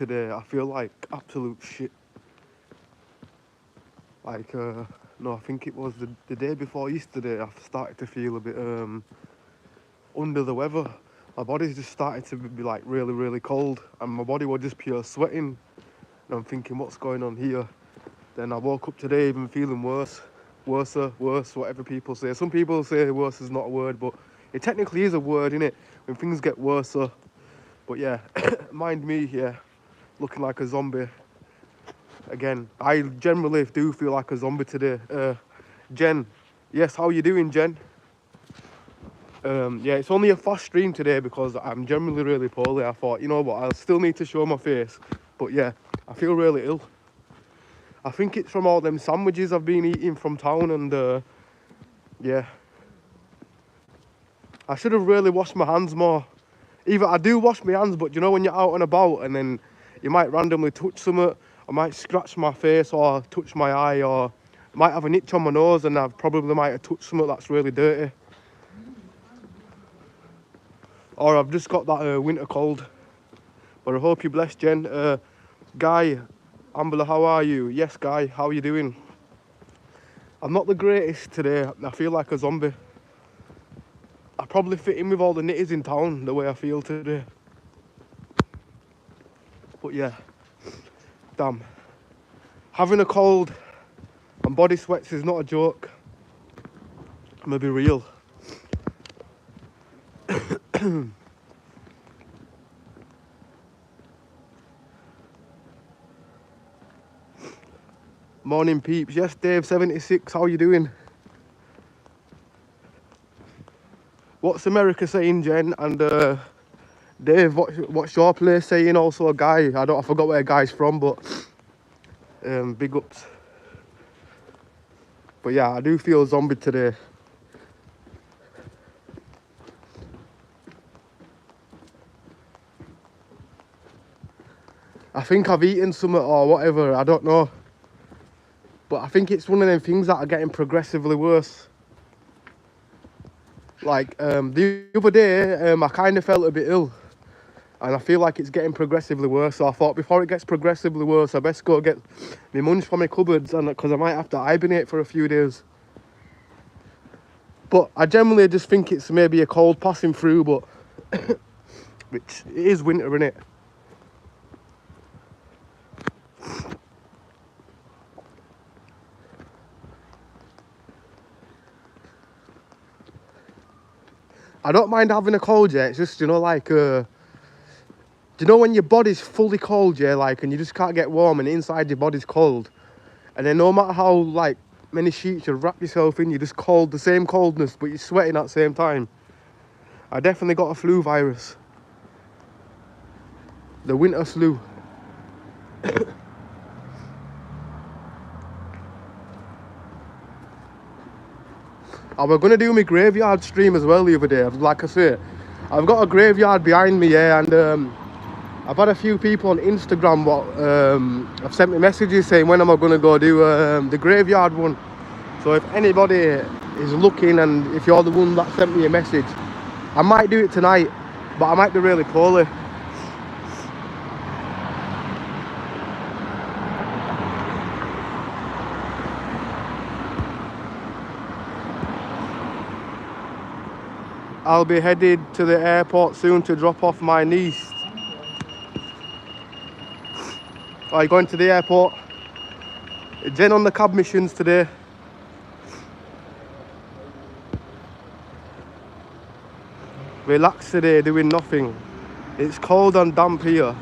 today. I feel like absolute shit. Like, no, I think it was the day before yesterday. I started to feel a bit under the weather. My body's just started to be like really, really cold, and my body was just pure sweating. And I'm thinking, what's going on here? Then I woke up today even feeling worse, worse, whatever people say. Some people say worse is not a word, but it technically is a word, innit? When things get worse. But yeah, mind me, yeah, looking like a zombie again. I generally do feel like a zombie today. Jen, yes, how you doing, Jen? Yeah, it's only a fast stream today because I'm generally really poorly. I thought, you know what, I'll still need to show my face. But yeah, I feel really ill. I think it's from all them sandwiches I've been eating from town, and yeah, I should have really washed my hands more. Either I do wash my hands, but you know when you're out and about and then you might randomly touch something, I might scratch my face or touch my eye, or I might have an itch on my nose and I probably might have touched something that's really dirty. Or I've just got that winter cold. But I hope you're blessed, Jen. Guy, Ambler, how are you? Yes, Guy, how are you doing? I'm not the greatest today. I feel like a zombie. I probably fit in with all the knitters in town the way I feel today. But yeah, damn. Having a cold and body sweats is not a joke. I'm gonna be real. Morning, peeps. Yes, Dave76, how you doing? What's America saying, Jen? And Dave, what's your place saying? Also, a Guy. I forgot where Guy's from, but big ups. But yeah, I do feel zombie today. I think I've eaten something or whatever, I don't know. But I think it's one of them things that are getting progressively worse. Like, the other day, I kind of felt a bit ill. And I feel like it's getting progressively worse. So I thought before it gets progressively worse, I best go get my munch from my cupboards, and because I might have to hibernate for a few days. But I generally just think it's maybe a cold passing through, but which it is winter, innit? I don't mind having a cold, yeah. It's just, you know, like, do you know when your body's fully cold, yeah, like, and you just can't get warm and inside your body's cold? And then no matter how, like, many sheets you wrap yourself in, you're just cold, the same coldness, but you're sweating at the same time. I definitely got a flu virus. The winter flu. I was going to do my graveyard stream as well the other day. Like I say, I've got a graveyard behind me, yeah, and I've had a few people on Instagram have sent me messages saying when am I going to go do the graveyard one. So if anybody is looking, and if you're the one that sent me a message, I might do it tonight, but I might be really poorly. I'll be headed to the airport soon to drop off my niece. Are you going to the airport? Jen on the cab missions today. Relax today, doing nothing. It's cold and damp here.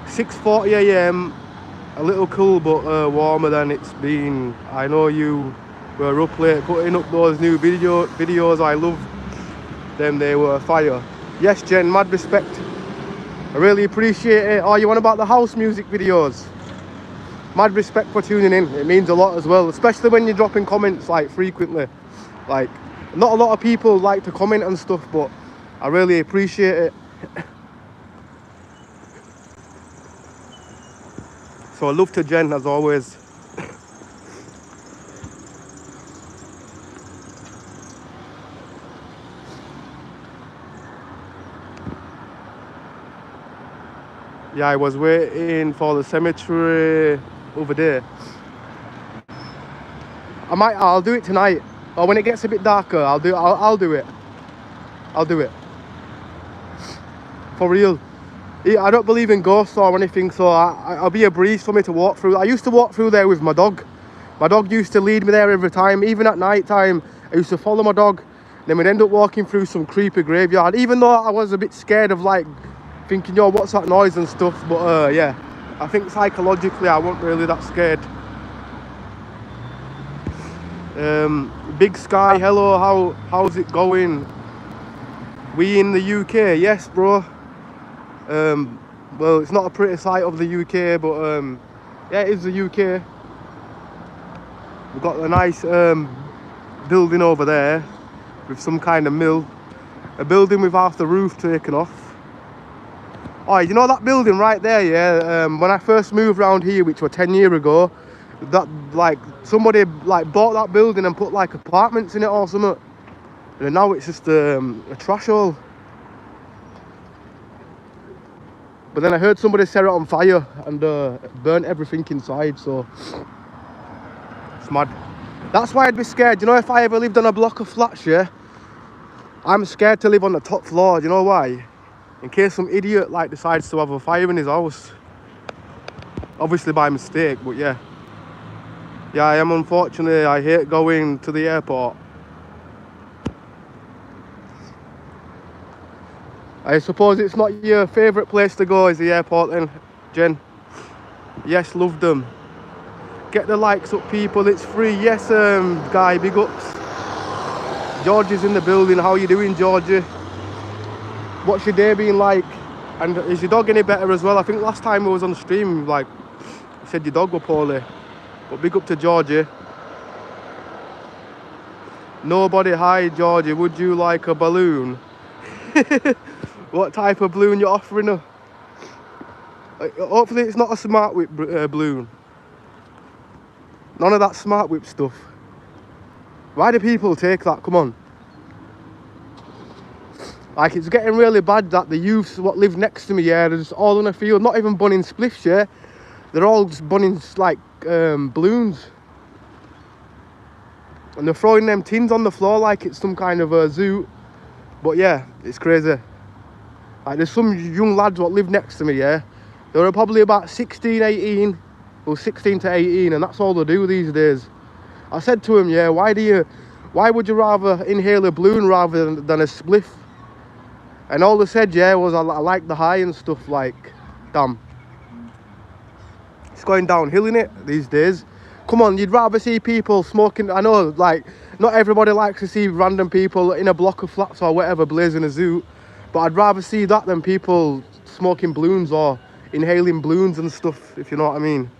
6:40 a.m. A little cool, but warmer than it's been. I know you were up late putting up those new videos. I love them, they were fire. Yes, Jen, mad respect. I really appreciate it. Oh, you want about the house music videos? Mad respect for tuning in. It means a lot as well, especially when you're dropping comments like frequently. Like, not a lot of people like to comment and stuff, but I really appreciate it. So I love to Jen as always. Yeah, I was waiting for the cemetery over there. I'll do it tonight. Or when it gets a bit darker, I'll do it. I'll do it. For real. Yeah, I don't believe in ghosts or anything, so I'll be a breeze for me to walk through. I used to walk through there with my dog. My dog used to lead me there every time. Even at night time, I used to follow my dog. Then we'd end up walking through some creepy graveyard. Even though I was a bit scared of like thinking, yo, what's that noise and stuff. But yeah, I think psychologically I wasn't really that scared. Big Sky, hello, how's it going? We in the UK, yes bro. Well, it's not a pretty sight of the UK, but yeah, it is the UK. We've got a nice building over there with some kind of mill. A building with half the roof taken off. Oh, you know that building right there, yeah? When I first moved around here, which was 10 years ago, that like somebody like bought that building and put like apartments in it or something. And now it's just a trash hole. But then I heard somebody set it on fire and burnt everything inside, so it's mad. That's why I'd be scared. You know, if I ever lived on a block of flats, yeah, I'm scared to live on the top floor. Do you know why? In case some idiot like decides to have a fire in his house. Obviously by mistake, but yeah. Yeah, I am unfortunately, I hate going to the airport. I suppose it's not your favourite place to go, is the airport then, Jen? Yes, love them. Get the likes up, people, it's free. Yes, Guy, big ups. George is in the building. How you doing, Georgie? What's your day been like? And is your dog any better as well? I think last time we was on stream, like, you said your dog was poorly. But big up to Georgie. Nobody, hi, Georgie. Would you like a balloon? What type of balloon you're offering her? Hopefully it's not a smart whip balloon. None of that smart whip stuff. Why do people take that? Come on. Like, it's getting really bad that the youths what live next to me, yeah, they're just all in a field, not even bunning spliffs, yeah. They're all just bunning like balloons. And they're throwing them tins on the floor like it's some kind of a zoo. But yeah, it's crazy. Like, there's some young lads what live next to me, yeah. They were probably about 16, 18, or 16 to 18, and that's all they do these days. I said to him, yeah, why would you rather inhale a balloon rather than a spliff? And all they said, yeah, was I like the high and stuff. Like, damn. It's going downhill, innit, these days. Come on, you'd rather see people smoking. I know, like, not everybody likes to see random people in a block of flats or whatever blazing a zoo. But I'd rather see that than people smoking balloons or inhaling balloons and stuff, if you know what I mean.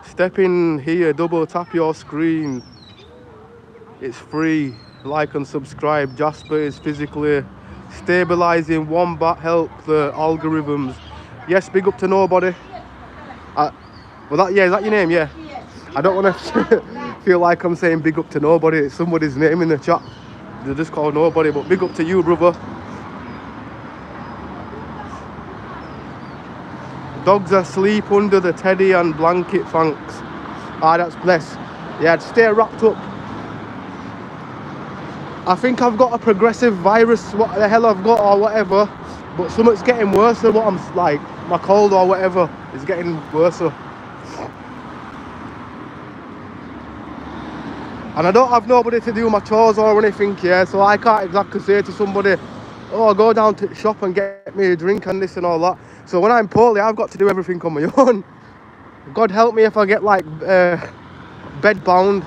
Step in here, double tap your screen. It's free. Like and subscribe. Jasper is physically stabilizing. Wombat help the algorithms. Yes, big up to nobody. Well, is that your name? Yeah. I don't want to feel like I'm saying big up to nobody. It's somebody's name in the chat. They just call nobody, but big up to you, brother. Dogs asleep under the teddy and blanket, thanks. Ah, that's blessed. Yeah, stay wrapped up. I think I've got a progressive virus, what the hell I've got or whatever, but something's getting worse than what I'm like, my cold or whatever is getting worse. And I don't have nobody to do my chores or anything, yeah, so I can't exactly say to somebody, oh, go down to the shop and get me a drink and this and all that. So when I'm poorly, I've got to do everything on my own. God help me if I get like bed bound.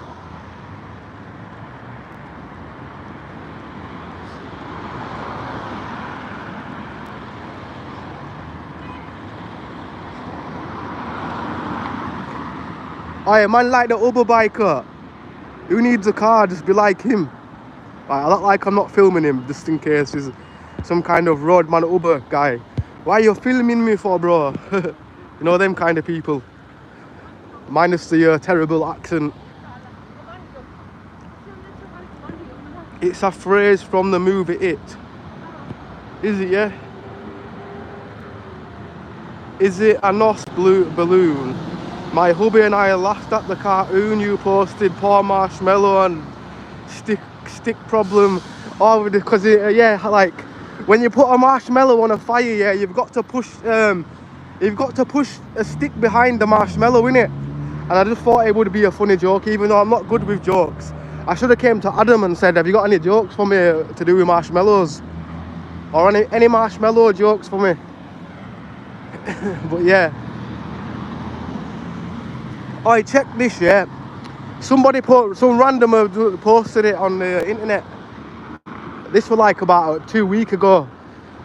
Oh yeah, man, like the Uber biker. Who needs a car? Just be like him. I look like I'm not filming him, just in case he's some kind of roadman Uber guy. Why are you filming me for, bro? You know, them kind of people. Minus the terrible accent. It's a phrase from the movie It. Is it, yeah? Is it a NOS balloon? My hubby and I laughed at the cartoon you posted, poor marshmallow and stick problem. Oh, because yeah, like when you put a marshmallow on a fire, yeah, you've got to push a stick behind the marshmallow, innit? And I just thought it would be a funny joke, even though I'm not good with jokes. I should have came to Adam and said, have you got any jokes for me to do with marshmallows? Or any marshmallow jokes for me? But yeah. Oh, check this, yeah. Some random posted it on the internet. This was like about 2 weeks ago.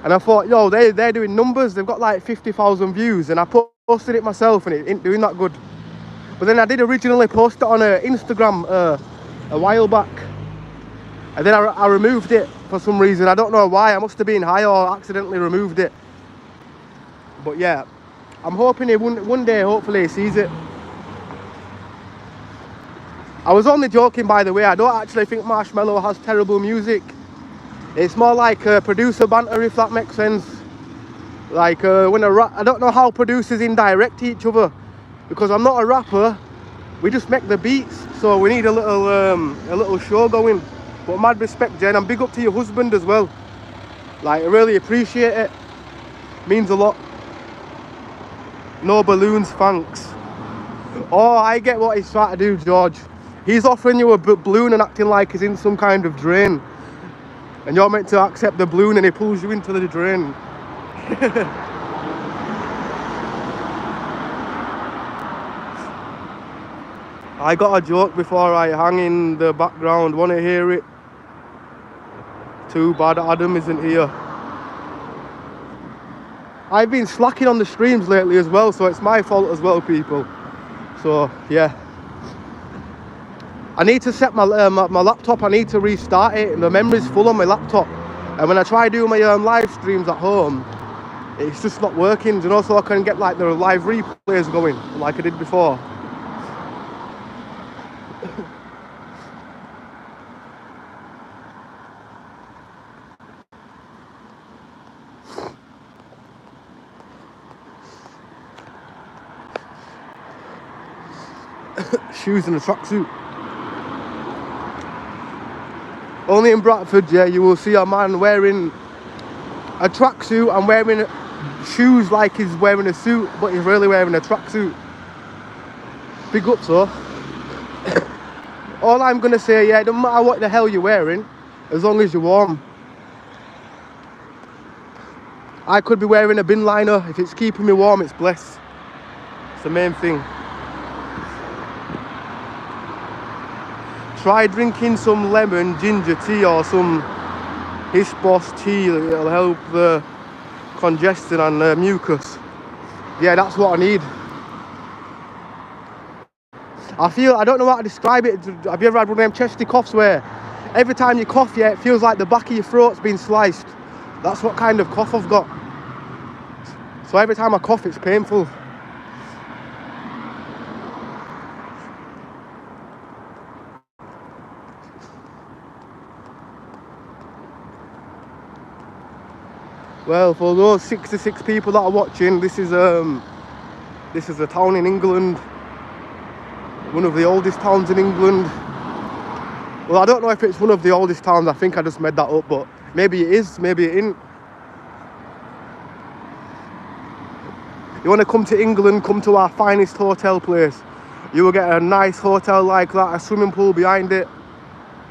And I thought, yo, they're doing numbers. They've got like 50,000 views. And I posted it myself and it ain't doing that good. But then I did originally post it on Instagram a while back. And then I removed it for some reason. I don't know why. I must have been high or accidentally removed it. But yeah, I'm hoping one day, hopefully he sees it. I was only joking, by the way. I don't actually think Marshmallow has terrible music. It's more like producer banter, if that makes sense. Like when I don't know how producers indirect each other, because I'm not a rapper. We just make the beats, so we need a little show going. But mad respect, Jen, and big up to your husband as well. Like, I really appreciate it. Means a lot. No balloons, thanks. Oh, I get what he's trying to do, George. He's offering you a balloon and acting like he's in some kind of drain. And you're meant to accept the balloon and he pulls you into the drain. I got a joke before I hang in the background. Want to hear it? Too bad Adam isn't here. I've been slacking on the streams lately as well, so it's my fault as well, people. So, yeah. I need to set my laptop, I need to restart it. The memory's full on my laptop. And when I try to do my live streams at home, it's just not working, you know, so I can get like the live replays going, like I did before. Shoes and a tracksuit. Only in Bradford, yeah, you will see a man wearing a tracksuit and wearing shoes like he's wearing a suit, but he's really wearing a tracksuit. Big up, so. All I'm gonna say, yeah, it doesn't matter what the hell you're wearing, as long as you're warm. I could be wearing a bin liner. If it's keeping me warm, it's blessed. It's the main thing. Try drinking some lemon ginger tea or some Hispos tea. It'll help the congestion and mucus. Yeah, that's what I need. I don't know how to describe it. Have you ever had one of them chesty coughs where every time you cough, yeah, it feels like the back of your throat's been sliced? That's what kind of cough I've got. So every time I cough, it's painful. Well, for those 66 people that are watching, this is a town in England, one of the oldest towns in England. Well, I don't know if it's one of the oldest towns. I think I just made that up, but maybe it is, maybe it isn't. You want to come to England, come to our finest hotel place. You will get a nice hotel like that, a swimming pool behind it,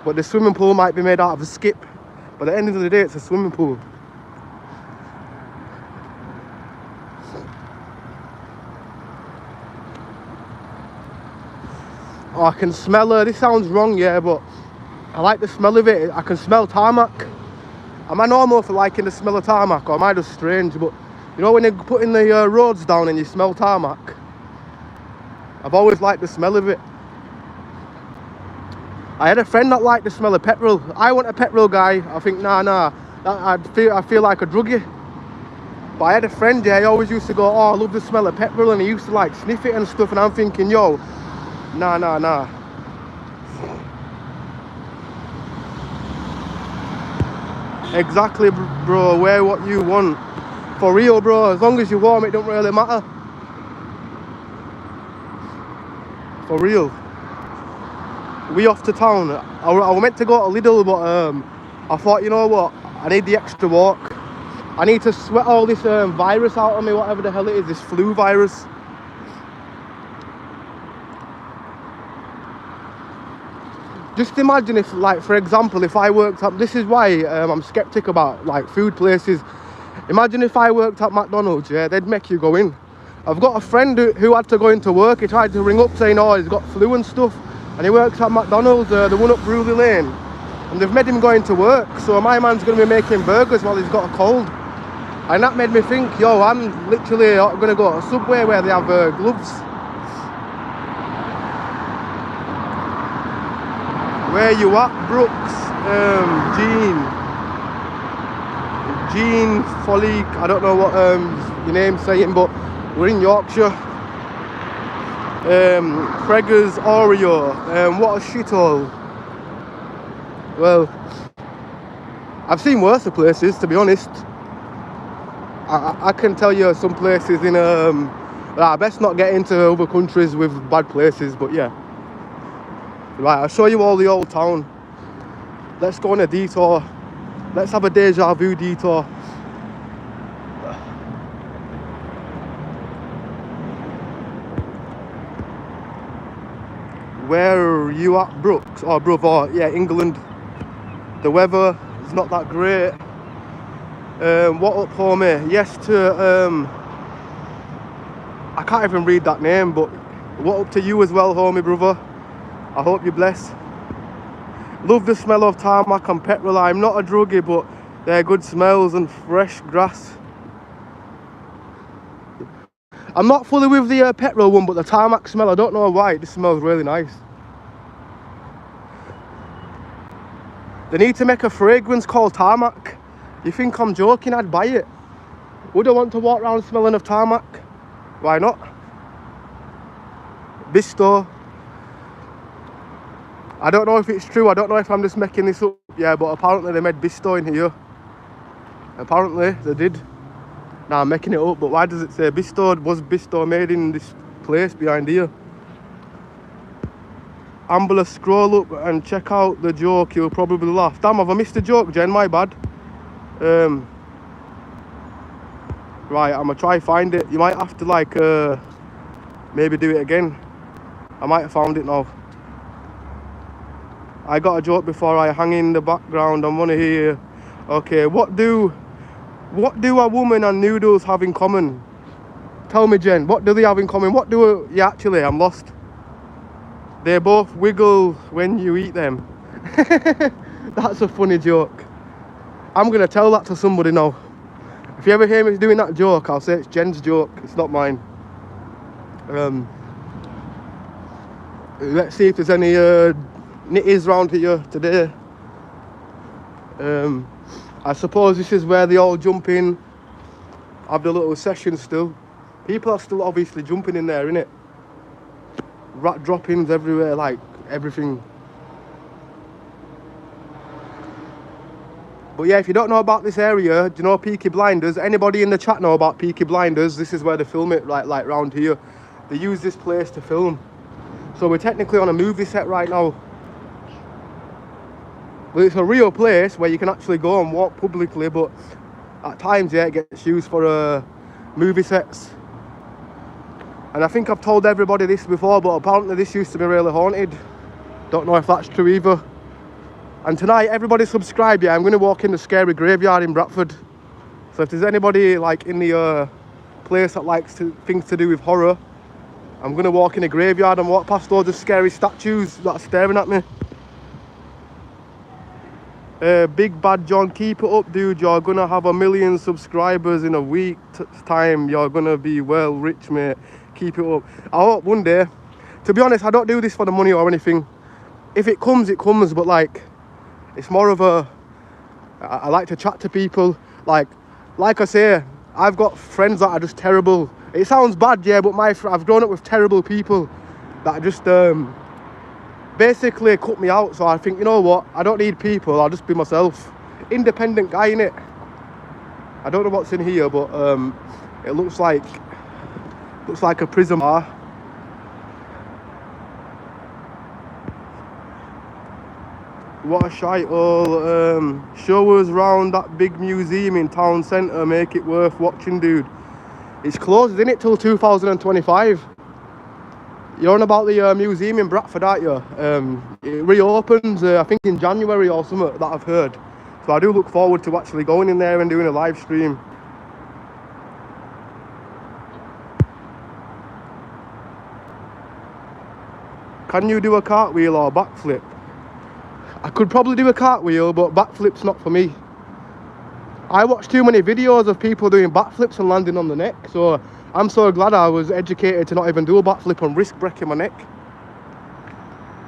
but the swimming pool might be made out of a skip. But at the end of the day, it's a swimming pool. Oh, I can smell her. This sounds wrong, yeah, but I like the smell of it. I can smell tarmac. Am I normal for liking the smell of tarmac, or am I just strange? But you know when you're putting the roads down and you smell tarmac? I've always liked the smell of it. I had a friend that liked the smell of petrol. I want a petrol guy. I think, nah. I feel like a druggie. But I had a friend, yeah, he always used to go, oh, I love the smell of petrol, and he used to like sniff it and stuff, and I'm thinking, yo, nah. Exactly, bro. Wear what you want. For real, bro. As long as you're warm, it don't really matter. For real. We off to town. I meant to go to Lidl, but I thought, you know what? I need the extra walk. I need to sweat all this virus out of me, whatever the hell it is, this flu virus. Just imagine if, like, for example, if I worked up, this is why I'm skeptic about, like, food places. Imagine if I worked at McDonald's, yeah, they'd make you go in. I've got a friend who had to go into work. He tried to ring up saying, oh, he's got flu and stuff. And he works at McDonald's, the one up Brewley Lane. And they've made him go into work. So my man's going to be making burgers while he's got a cold. And that made me think, yo, I'm literally going to go to Subway where they have gloves. Where you at, Brooks? Jean Folly, I don't know what your name's saying, but we're in Yorkshire. Preggers Oreo, what a shithole. Well, I've seen worse places, to be honest. I can tell you some places in I best not get into other countries with bad places, but yeah. Right, I'll show you all the old town. Let's go on a detour. Let's have a deja vu detour. Where are you at, Brooks? Oh, brother, yeah, England. The weather is not that great. What up, homie? Yes to, I can't even read that name, but what up to you as well, homie, brother? I hope you're blessed. Love the smell of tarmac and petrol. I'm not a druggie, but they're good smells and fresh grass. I'm not fully with the petrol one, but the tarmac smell, I don't know why, it just smells really nice. They need to make a fragrance called tarmac. You think I'm joking? I'd buy it. Would I want to walk around smelling of tarmac? Why not? Bisto. I don't know if it's true, I don't know if I'm just making this up, yeah, but apparently they made Bisto in here. Apparently they did. Nah, I'm making it up, but why does it say Bisto? Was Bisto made in this place behind here? Ambler, scroll up and check out the joke, you'll probably laugh. Damn, have I missed a joke, Jen? My bad. Right, I'm gonna try find it. You might have to, like, maybe do it again. I might have found it now. I got a joke before I hang in the background. I want to hear. Okay, what do a woman and noodles have in common? Tell me, Jen. What do they have in common? What do? Yeah, actually, I'm lost. They both wiggle when you eat them. That's a funny joke. I'm gonna tell that to somebody now. If you ever hear me doing that joke, I'll say it's Jen's joke. It's not mine. Let's see if there's any nitties round here today. I suppose this is where they all jump in, have the little session still. People are still obviously jumping in there, innit? Rat droppings everywhere, like everything. But yeah, if you don't know about this area, do you know Peaky Blinders? Anybody in the chat know about Peaky Blinders? This is where they film it, right, like round here. They use this place to film. So we're technically on a movie set right now. Well, it's a real place where you can actually go and walk publicly, but at times, yeah, it gets used for movie sets. And I think I've told everybody this before, but apparently this used to be really haunted. Don't know if that's true either. And tonight, everybody subscribe, yeah, I'm going to walk in the scary graveyard in Bradford. So if there's anybody like in the place that likes things to do with horror, I'm going to walk in a graveyard and walk past loads of scary statues that are staring at me. Big Bad John, keep it up, dude. You're going to have 1 million subscribers in a week's time. You're going to be well rich, mate. Keep it up. I hope one day. To be honest, I don't do this for the money or anything. If it comes, it comes. But, like, it's more of a... I like to chat to people. Like I say, I've got friends that are just terrible. It sounds bad, yeah, but I've grown up with terrible people that are just... basically cut me out. So I think, you know what, I don't need people, I'll just be myself. independent guy in it. I don't know what's in here, but it looks like a prison bar. What a shite hole. Show us round that big museum in town centre, make it worth watching, dude. It's closed, isn't it, till 2025? You're on about the museum in Bradford, aren't you? It reopens, I think, in January or something, that I've heard. So I do look forward to actually going in there and doing a live stream. Can you do a cartwheel or backflip? I could probably do a cartwheel, but backflip's not for me. I watch too many videos of people doing backflips and landing on the neck, so I'm so glad I was educated to not even do a backflip and risk breaking my neck.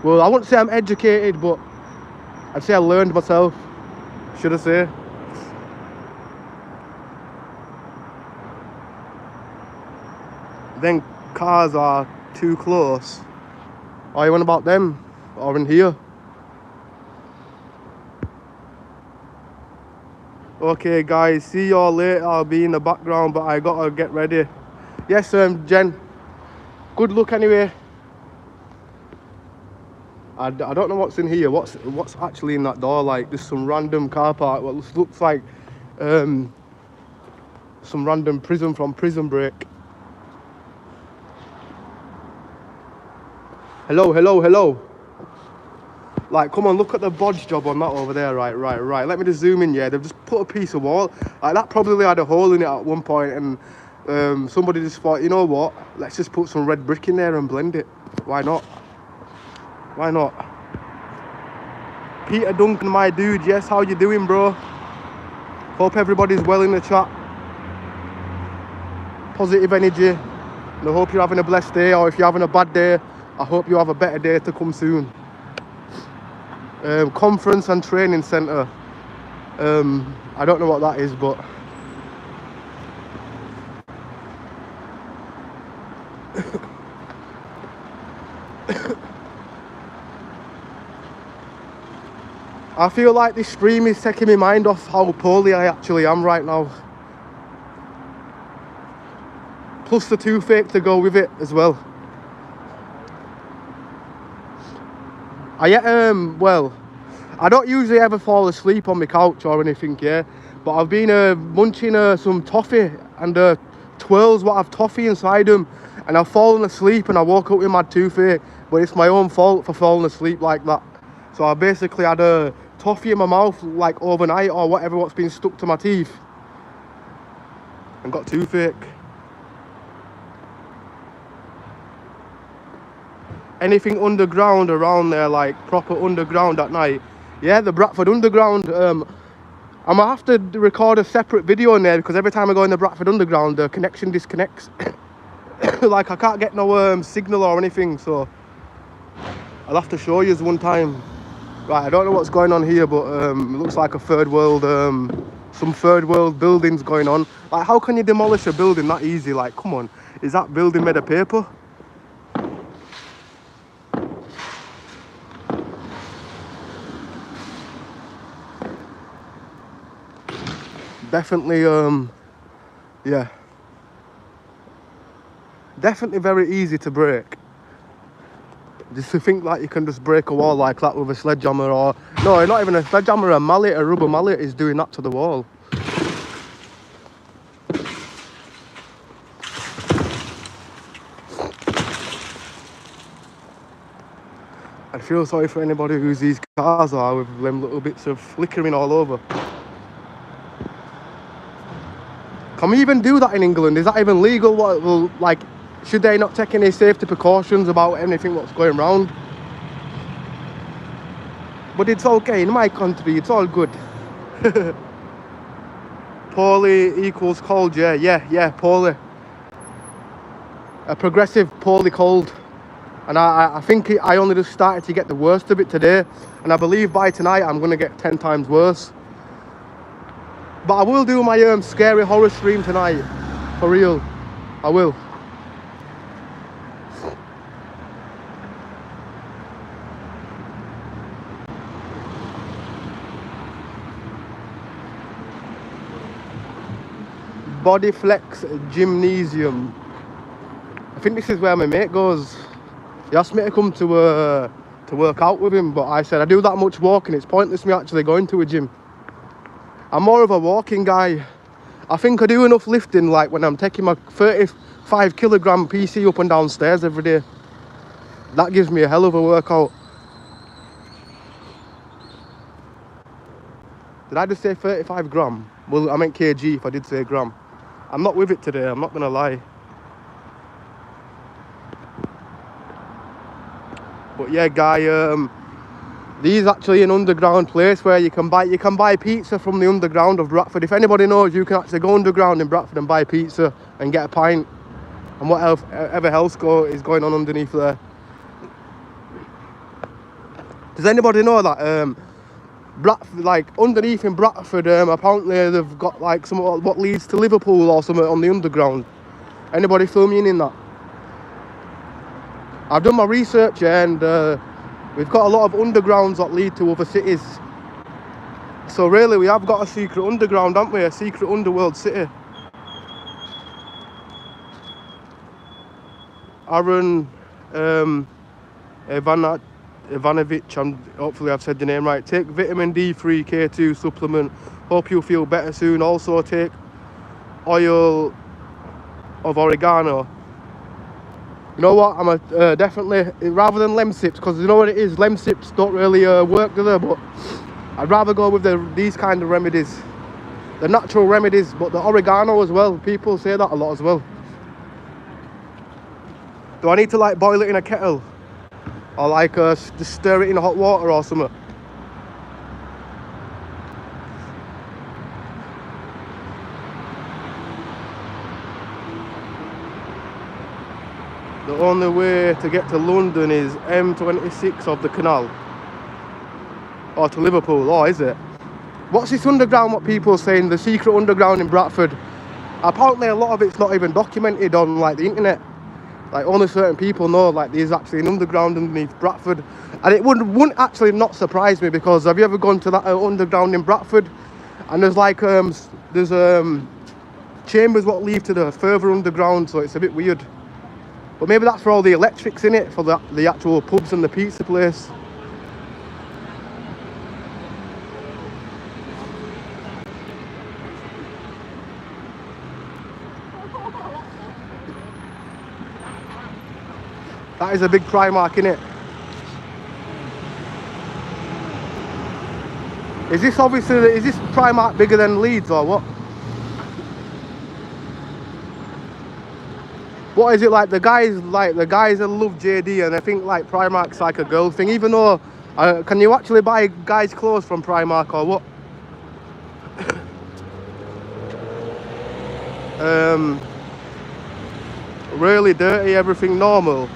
Well, I wouldn't say I'm educated, but I'd say I learned myself, should I say. Then cars are too close. Are you on about them? Or in here? Okay guys, see y'all later. I'll be in the background, but I gotta get ready. Yes, Jen. Good luck anyway. I don't know what's in here. What's actually in that door? Like, there's some random car park. What looks like some random prison from Prison Break. Hello, hello, hello. Like, come on, look at the bodge job on that over there. Right. Let me just zoom in. Yeah, they've just put a piece of wall. Like, that probably had a hole in it at one point, and somebody just thought, you know what? Let's just put some red brick in there and blend it. Why not? Why not? Peter Duncan, my dude. Yes, how you doing, bro? Hope everybody's well in the chat. Positive energy. And I hope you're having a blessed day, or if you're having a bad day, I hope you have a better day to come soon. Conference and training centre. I don't know what that is, but I feel like this stream is taking my mind off how poorly I actually am right now. Plus the toothache to go with it as well. Well, I don't usually ever fall asleep on my couch or anything, yeah, but I've been munching some toffee, and twirls what have toffee inside them, and I've fallen asleep and I woke up with my toothache, but it's my own fault for falling asleep like that. So I basically had a toffee in my mouth like overnight or whatever, what's been stuck to my teeth, and got toothache. Anything underground around there, like proper underground at night? Yeah, the Bradford Underground. I'm gonna have to record a separate video in there, because every time I go in the Bradford Underground, the connection disconnects. Like, I can't get no signal or anything, so I'll have to show you one time. Right, I don't know what's going on here, but it looks like a third world, some third world buildings going on. Like, how can you demolish a building that easy? Like, come on, is that building made of paper? Definitely, yeah, definitely very easy to break. Just to think like you can just break a wall like that with a sledgehammer, or no, not even a sledgehammer, a mallet, a rubber mallet is doing that to the wall. I feel sorry for anybody whose these cars are with them little bits of flickering all over. Can we even do that in England? Is that even legal? What, well, like, should they not take any safety precautions about anything that's going around? But it's okay in my country, it's all good. Poorly equals cold, yeah, poorly. A progressive poorly cold. And I think I only just started to get the worst of it today. And I believe by tonight I'm going to get 10 times worse. But I will do my scary horror stream tonight. For real. I will. Body Flex Gymnasium. I think this is where my mate goes. He asked me to come to work out with him, but I said I do that much walking, it's pointless me actually going to a gym. I'm more of a walking guy. I think I do enough lifting, like when I'm taking my 35 kilogram PC up and down stairs every day. That gives me a hell of a workout. Did I just say 35 gram? Well, I meant kg if I did say gram. I'm not with it today, I'm not gonna lie. But yeah, guy, this is actually an underground place where you can buy pizza from the underground of Bradford. If anybody knows, you can actually go underground in Bradford and buy pizza and get a pint and whatever else is going on underneath there. Does anybody know that Bradford, like underneath in Bradford, apparently they've got like some what leads to Liverpool or something on the underground? Anybody fill me in that? I've done my research, yeah, and we've got a lot of undergrounds that lead to other cities. So really, we have got a secret underground, haven't we? A secret underworld city. Aaron Ivanovic, hopefully I've said your name right. Take vitamin D3 K2 supplement. Hope you feel better soon. Also take oil of oregano. You know what, I'm definitely, rather than Lemsips, because you know what it is, Lemsips don't really work, do they? But I'd rather go with these kind of remedies, the natural remedies, but the oregano as well. People say that a lot as well. Do I need to like boil it in a kettle? Or like just stir it in hot water or something? The only way to get to London is M26 of the canal. Or to Liverpool, or is it? What's this underground, what people are saying, the secret underground in Bradford? Apparently a lot of it's not even documented on like the internet. Like only certain people know like there's actually an underground underneath Bradford. And it wouldn't actually not surprise me, because have you ever gone to that underground in Bradford? And there's like, chambers what lead to the further underground, so it's a bit weird. But maybe that's for all the electrics in it, for the actual pubs and the pizza place. That is a big Primark, innit? Is this Primark bigger than Leeds or what? What is it like? The guys that love JD, and I think like Primark's like a girl thing. Even though, can you actually buy guys' clothes from Primark or what? Really dirty, everything normal.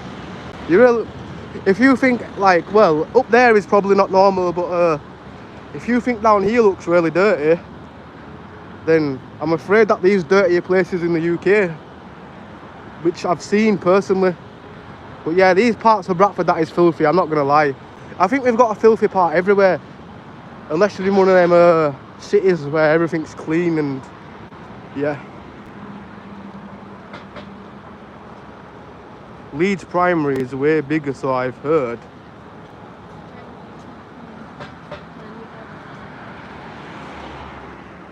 If you think like, well, up there is probably not normal, but if you think down here looks really dirty, then I'm afraid that these dirtier places in the UK, which I've seen personally. But yeah, these parts of Bradford, that is filthy, I'm not gonna lie. I think we've got a filthy part everywhere, unless you're in one of them cities where everything's clean and yeah. Leeds Primary is way bigger, so I've heard.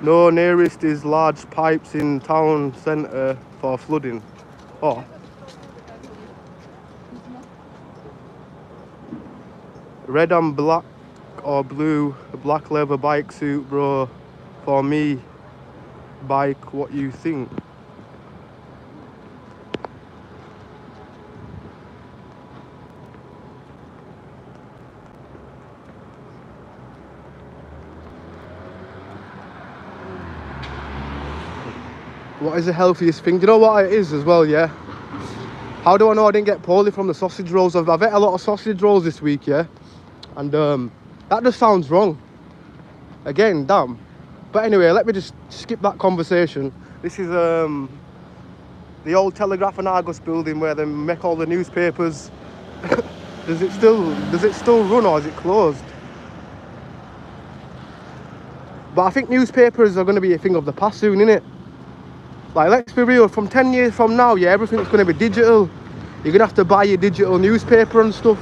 No, nearest is large pipes in town centre for flooding. Oh. Red and black or blue, black leather bike suit, bro. For me, bike, what you think? What is the healthiest thing? Do you know what it is as well, yeah? How do I know I didn't get poorly from the sausage rolls? I've ate a lot of sausage rolls this week, yeah? And that just sounds wrong. Again, damn. But anyway, let me just skip that conversation. This is the old Telegraph and Argus building where they make all the newspapers. Does it still run, or is it closed? But I think newspapers are going to be a thing of the past soon, innit? Like, let's be real, from 10 years from now, yeah, everything's going to be digital. You're going to have to buy your digital newspaper and stuff.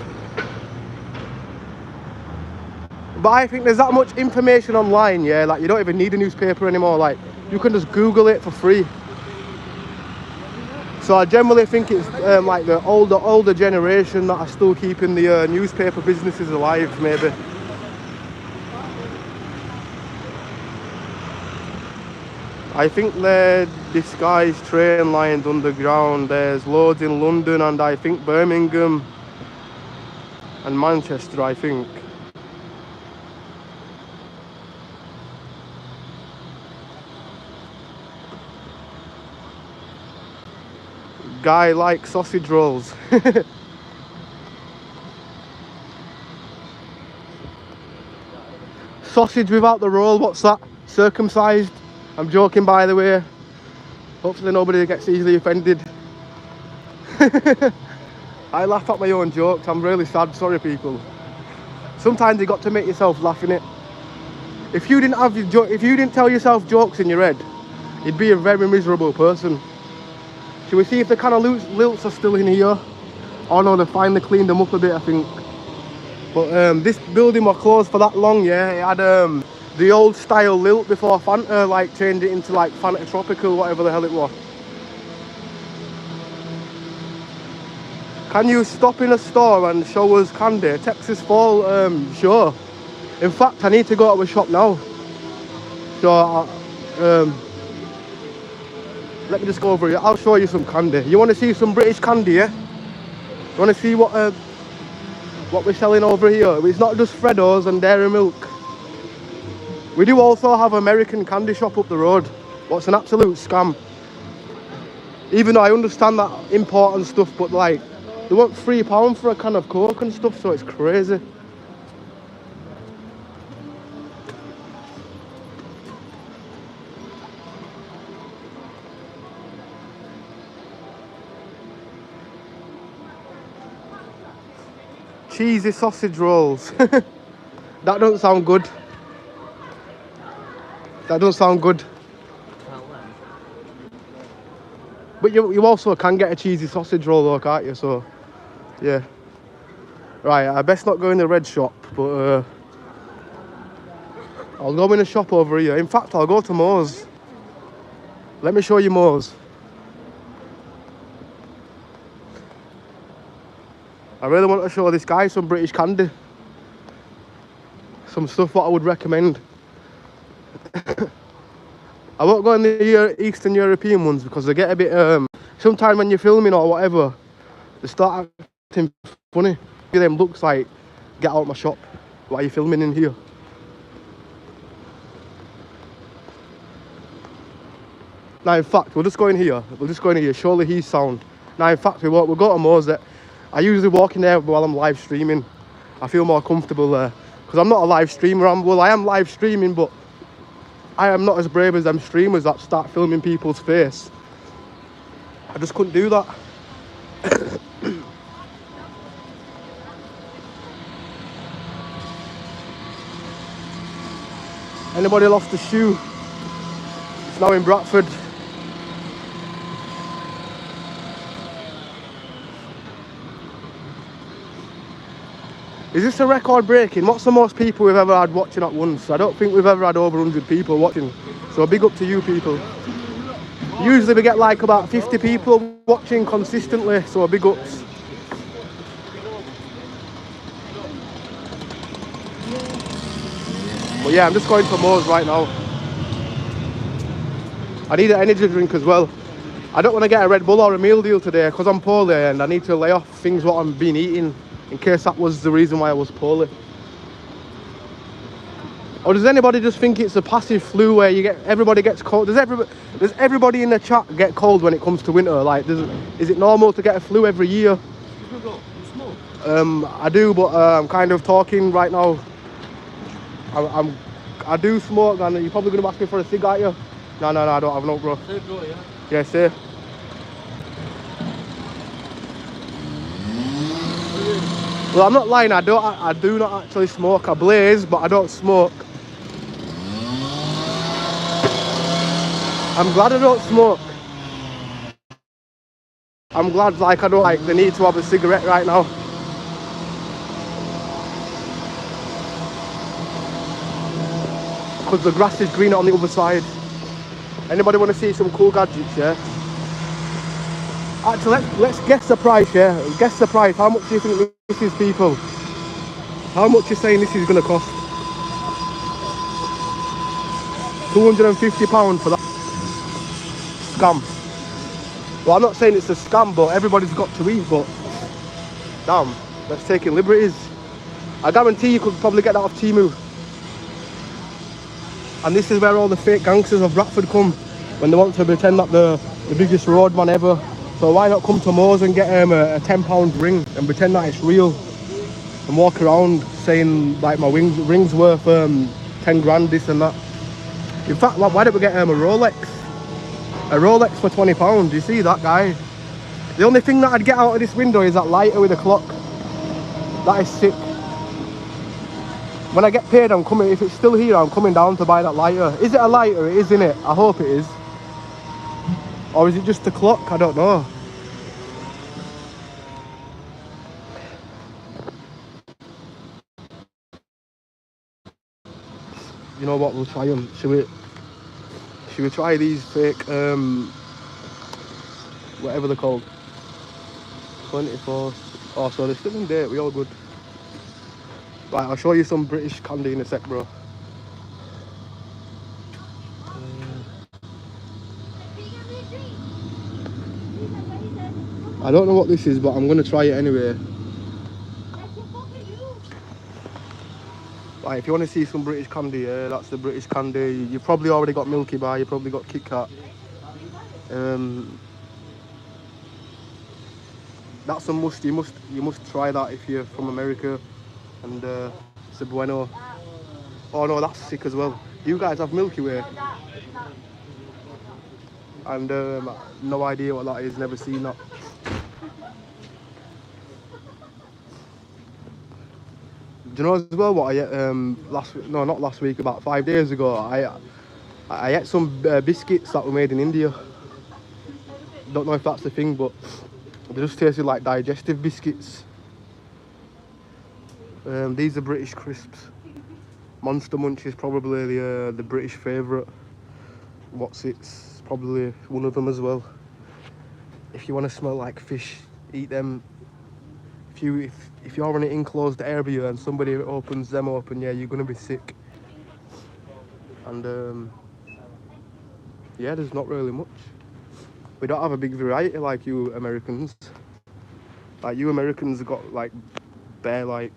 But I think there's that much information online, yeah, like you don't even need a newspaper anymore. Like, you can just Google it for free. So I generally think it's like the older generation that are still keeping the newspaper businesses alive, maybe. I think they're disguised train lines underground. There's loads in London and I think Birmingham and Manchester, I think. Guy likes sausage rolls. Sausage without the roll, what's that? Circumcised? I'm joking, by the way. Hopefully nobody gets easily offended. I laugh at my own jokes. I'm really sad. Sorry, people. Sometimes you got to make yourself laugh in it. If you didn't tell yourself jokes in your head, you'd be a very miserable person. Shall we see if the can of lilts are still in here? Oh no, they finally cleaned them up a bit, I think. But this building was closed for that long, yeah. It had the old style lilt before Fanta like changed it into like Fanta Tropical, whatever the hell it was. Can you stop in a store and show us candy? Texas Fall, sure. In fact, I need to go to a shop now. So, let me just go over here. I'll show you some candy. You want to see some British candy, yeah? You want to see what we're selling over here? It's not just Freddos and dairy milk. We do also have American candy shop up the road. What's an absolute scam. Even though I understand that import and stuff, but like, they want £3 for a can of Coke and stuff, so it's crazy. Cheesy sausage rolls. That don't sound good. That don't sound good. But you also can get a cheesy sausage roll though, can't you? So, yeah. Right, I best not go in the red shop, but I'll go in a shop over here. In fact, I'll go to Moe's. Let me show you Moe's. I really want to show this guy some British candy. Some stuff what I would recommend. I won't go in the Eastern European ones because they get a bit, sometimes when you're filming or whatever, they start acting funny. Them looks like, get out of my shop, why are you filming in here? Now in fact, we'll just go in here, surely he's sound. Now in fact, we'll go to Moe's. I usually walk in there while I'm live streaming. I feel more comfortable there. Because I'm not a live streamer, I am live streaming, but I am not as brave as them streamers that start filming people's face. I just couldn't do that. Anybody lost a shoe? It's now in Bradford. Is this a record breaking? What's the most people we've ever had watching at once? I don't think we've ever had over 100 people watching. So big up to you people. Usually we get like about 50 people watching consistently, so big ups. But yeah, I'm just going for Moe's right now. I need an energy drink as well. I don't want to get a Red Bull or a meal deal today because I'm poorly and I need to lay off things what I've been eating in case that was the reason why I was poorly. Or does anybody just think it's a passive flu where everybody gets cold? Does everybody in the chat get cold when it comes to winter? Like, is it normal to get a flu every year? I do, but I'm kind of talking right now. I do smoke, and you're probably going to ask me for a cig, aren't you? No, I don't have no, bro. Say, bro, yeah? Yeah, say. Well, I'm not lying, I do not actually smoke. I blaze, but I don't smoke. I'm glad I don't smoke. I'm glad, like, I don't like the need to have a cigarette right now. Because the grass is green on the other side. Anybody want to see some cool gadgets, yeah? Actually, let's guess the price, yeah? Guess the price. How much do you think this is, people? How much you saying this is going to cost? £250 for that scam. Well, I'm not saying it's a scam, but everybody's got to eat, but damn, let's take it liberties. I guarantee you could probably get that off Temu. And this is where all the fake gangsters of Bradford come when they want to pretend that they're the biggest roadman ever. So why not come to Mo's and get a £10 ring and pretend that it's real and walk around saying like my ring's worth 10 grand, this and that. In fact, why don't we get a Rolex? A Rolex for £20, you see that, guy? The only thing that I'd get out of this window is that lighter with a clock. That is sick. When I get paid, I'm coming, if it's still here, I'm coming down to buy that lighter. Is it a lighter? It is, innit? I hope it is. Or is it just a clock? I don't know. You know what, we'll try them. Should we try these fake, whatever they're called? 24. Oh, so they're still in date, we all good. Right, I'll show you some British candy in a sec, bro. I don't know what this is, but I'm going to try it anyway. Right, if you want to see some British candy, that's the British candy. You've probably already got Milky Bar, you've probably got Kit Kat. That's a must. You must try that if you're from America. And it's a bueno. Oh no, that's sick as well. You guys have Milky Way? And no idea what that is, never seen that. Do you know as well what I ate not last week, about 5 days ago, I ate some biscuits that were made in India. Don't know if that's the thing, but they just tasted like digestive biscuits. These are British crisps. Monster Munch is probably the British favourite. What's it's probably one of them as well. If you want to smell like fish, eat them. If you're in an enclosed area and somebody opens them open, yeah, you're gonna be sick. And yeah, there's not really much. We don't have a big variety like you Americans. Like you Americans have got like bare like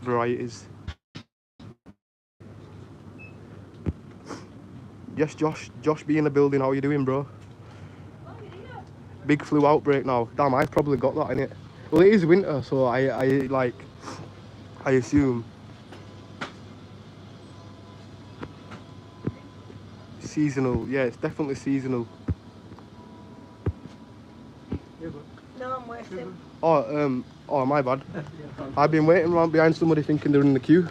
varieties. Yes, Josh be in the building. How you doing, bro? Big flu outbreak now. Damn, I've probably got that in it. Well, it is winter, so I assume. Seasonal, yeah, it's definitely seasonal. No, I'm waiting. Oh, my bad. I've been waiting around behind somebody thinking they're in the queue.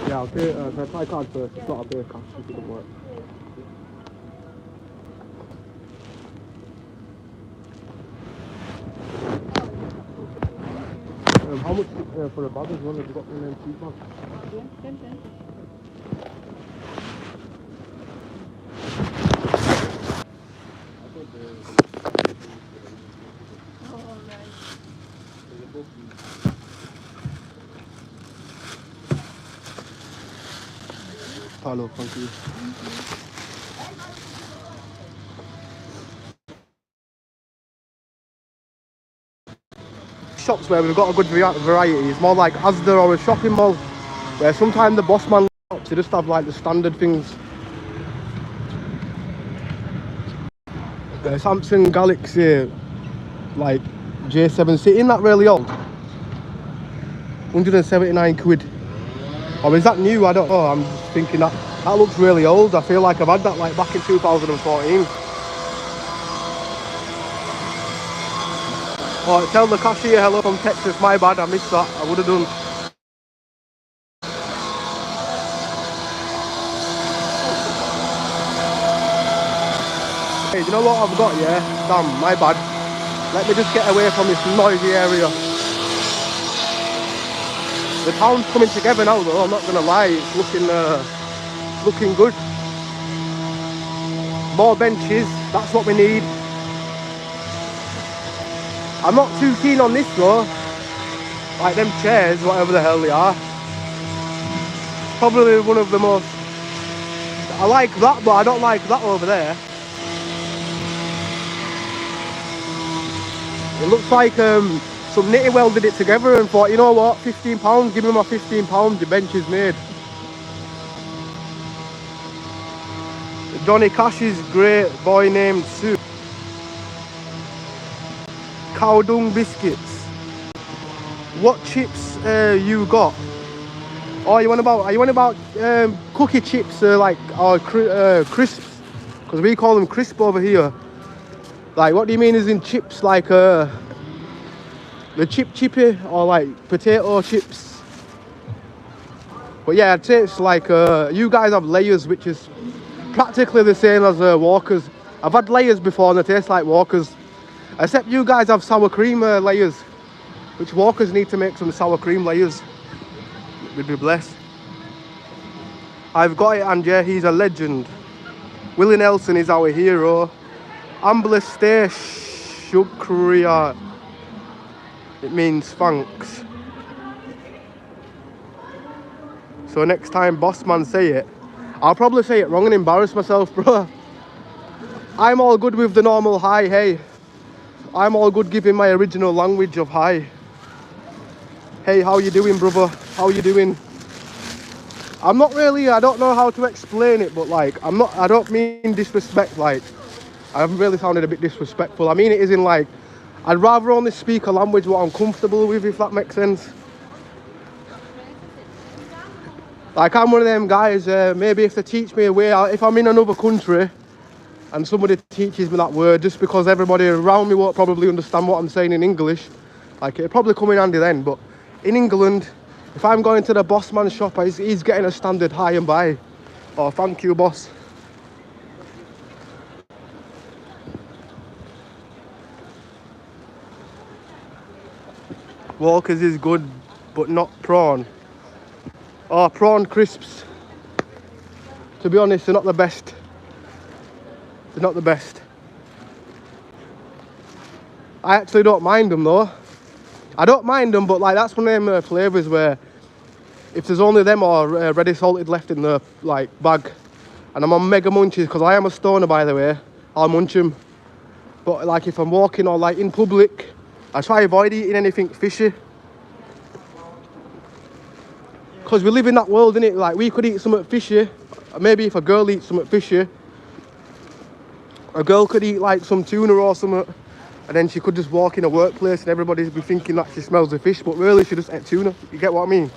Yeah, I'll pay, can I try card first? It's not a pay cash if it doesn't work. How much for a bag as well? Have you got one of them cheap bags? Yeah, 10. Hello, thank you. Shops where we've got a good variety. It's more like Asda or a shopping mall, where sometimes the boss man shops, they just have like the standard things. Samsung Galaxy, like J7C, isn't that really old? 179 quid. Or is that new? I don't know. I'm just thinking that looks really old. I feel like I've had that like back in 2014. Oh, tell the cashier hello from Texas. My bad, I missed that. I would have done. you know what I've got, yeah? Damn, my bad. Let me just get away from this noisy area. The town's coming together now though, I'm not gonna lie, it's looking good. More benches, that's what we need. I'm not too keen on this though. Like them chairs, whatever the hell they are. Probably one of the most... I like that, but I don't like that over there. It looks like some nitty welded it together and thought, you know what, £15, give me my £15, the bench is made. Johnny Cash's great boy named Sue. Cow dung biscuits. What chips you got? Oh, are you on about cookie chips, like or crisps? Because we call them crisp over here. Like, what do you mean as in chips? Like the chippy or like potato chips? But yeah, I'd say it's like you guys have layers, which is practically the same as Walkers. I've had layers before and they taste like Walkers. Except you guys have sour cream layers, which Walkers need to make some sour cream layers. We'd be blessed. I've got it, and yeah, he's a legend. Willie Nelson is our hero. Ambler stay shukriya. It means thanks. So next time boss man say it, I'll probably say it wrong and embarrass myself, bro. I'm all good with the normal hi, hey. I'm all good giving my original language of hi. Hey, how you doing, brother? How you doing? I'm not really, I don't know how to explain it, but like, I don't mean disrespect, like, I haven't really sounded a bit disrespectful. I mean it is in like, I'd rather only speak a language what I'm comfortable with, if that makes sense. Like, I'm one of them guys, maybe if they teach me a way, if I'm in another country and somebody teaches me that word, just because everybody around me won't probably understand what I'm saying in English, like, it'll probably come in handy then. But in England, if I'm going to the boss man's shop, he's getting a standard hi and bye. Oh, thank you, boss. Walkers is good, but not prawn. Oh, prawn crisps. To be honest, they're not the best. They're not the best. I actually don't mind them though. I don't mind them, but like, that's one of them flavours where if there's only them or ready salted left in the like bag and I'm on mega munchies, because I am a stoner by the way, I'll munch them. But like if I'm walking or like in public, I try to avoid eating anything fishy. Because we live in that world, innit? Like, we could eat something fishy. Maybe if a girl eats something fishy, a girl could eat like some tuna or something, and then she could just walk in a workplace and everybody'd be thinking that she smells of fish, but really she just ate tuna. You get what I mean?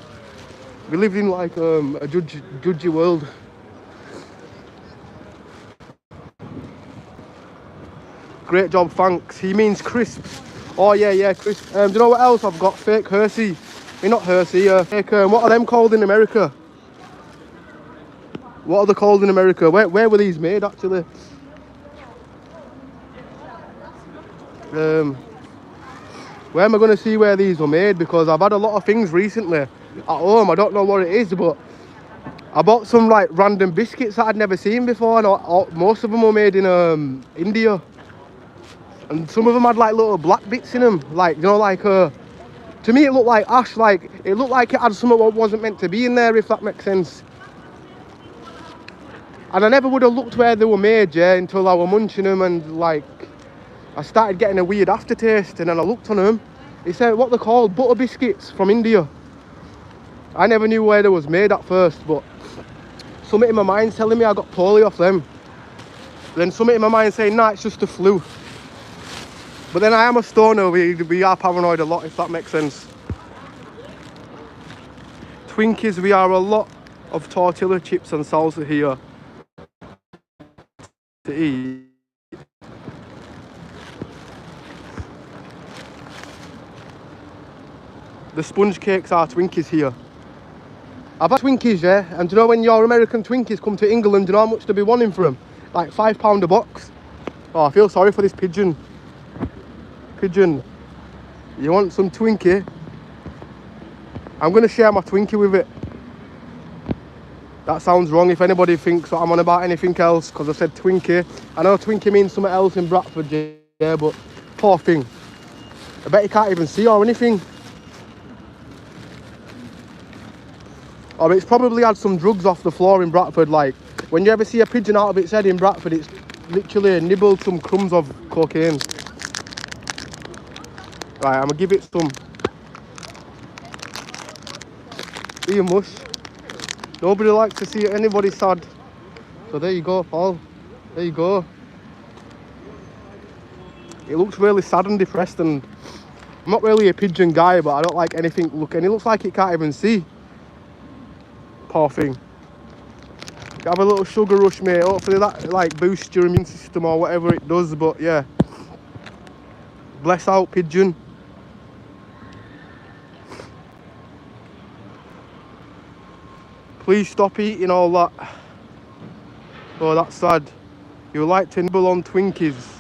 We live in like a judgy world. Great job, thanks. He means crisps. Oh yeah, crisps. Do you know what else I've got? Fake Hershey. I mean, not Hershey, fake, what are them called in America? What are they called in America? Where were these made actually? Where am I going to see where these were made? Because I've had a lot of things recently at home. I don't know what it is, but I bought some like random biscuits that I'd never seen before, and most of them were made in India. And some of them had like little black bits in them, like, you know, like to me it looked like ash, like it looked like it had something that wasn't meant to be in there, if that makes sense. And I never would have looked where they were made, yeah, until I was munching them, and like I started getting a weird aftertaste, and then I looked on them. It said what they're called, butter biscuits from India. I never knew where they was made at first, but something in my mind's telling me I got polio off them. Then something in my mind saying, nah, it's just the flu. But then I am a stoner, we are paranoid a lot, if that makes sense. Twinkies, we are a lot of tortilla chips and salsa here to eat. The sponge cakes are Twinkies here. I've had Twinkies, yeah, and do you know when your American Twinkies come to England, do you know how much they'll be wanting for them? Like £5 a box. Oh, I feel sorry for this pigeon. Pigeon, you want some Twinkie? I'm going to share my Twinkie with it. That sounds wrong if anybody thinks that I'm on about anything else, because I said Twinkie. I know Twinkie means something else in Bradford, yeah, but poor thing. I bet he can't even see or anything. Or it's probably had some drugs off the floor in Bradford. Like, when you ever see a pigeon out of its head in Bradford, it's literally nibbled some crumbs of cocaine. Right, I'm going to give it some. Ian Mush. Nobody likes to see anybody sad. So there you go, Paul. There you go. It looks really sad and depressed, and I'm not really a pigeon guy, but I don't like anything looking. It looks like it can't even see. Poor thing. Have a little sugar rush, mate. Hopefully that like boosts your immune system or whatever it does. But yeah, bless out, pigeon. Please stop eating all that. Oh, that's sad. You like to nibble on Twinkies.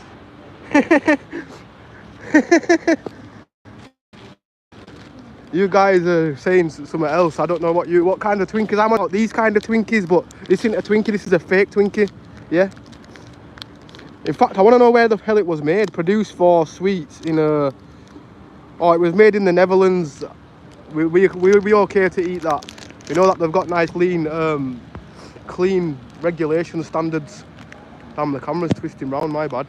You guys are saying something else. I don't know what kind of Twinkies. I'm on these kind of Twinkies, but this isn't a Twinkie. This is a fake Twinkie. Yeah. In fact, I want to know where the hell it was made. Produced for sweets in a. Oh, it was made in the Netherlands. We'll be okay to eat that. We know that they've got nice clean regulation standards. Damn, the camera's twisting round. My bad.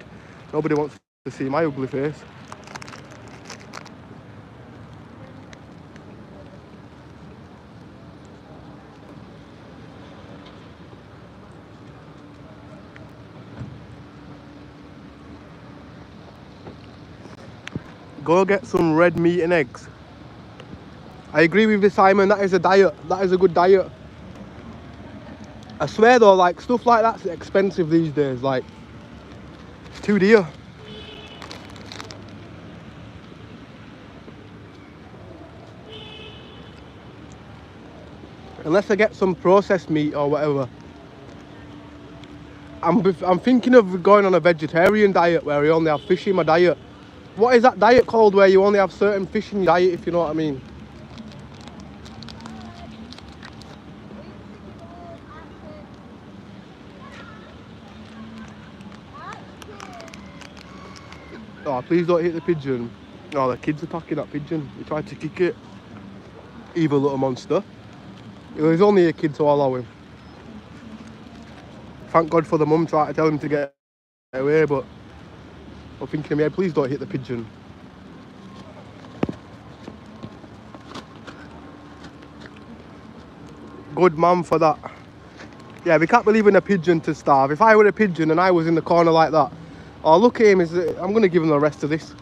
Nobody wants to see my ugly face. Go get some red meat and eggs. I agree with you, Simon. That is a diet. That is a good diet. I swear though, like stuff like that's expensive these days. Like, it's too dear. Unless I get some processed meat or whatever. I'm thinking of going on a vegetarian diet where I only have fish in my diet. What is that diet called where you only have certain fish in your diet, if you know what I mean? Oh, please don't hit the pigeon. Oh, the kids are attacking that pigeon. He tried to kick it. Evil little monster. He's only a kid, so I'll allow him. Thank God for the mum trying to tell him to get away, but I'm thinking in my head, please don't hit the pigeon. Good man for that. Yeah, we can't be leaving a pigeon to starve. If I were a pigeon and I was in the corner like that, oh, look at him. I'm going to give him the rest of this.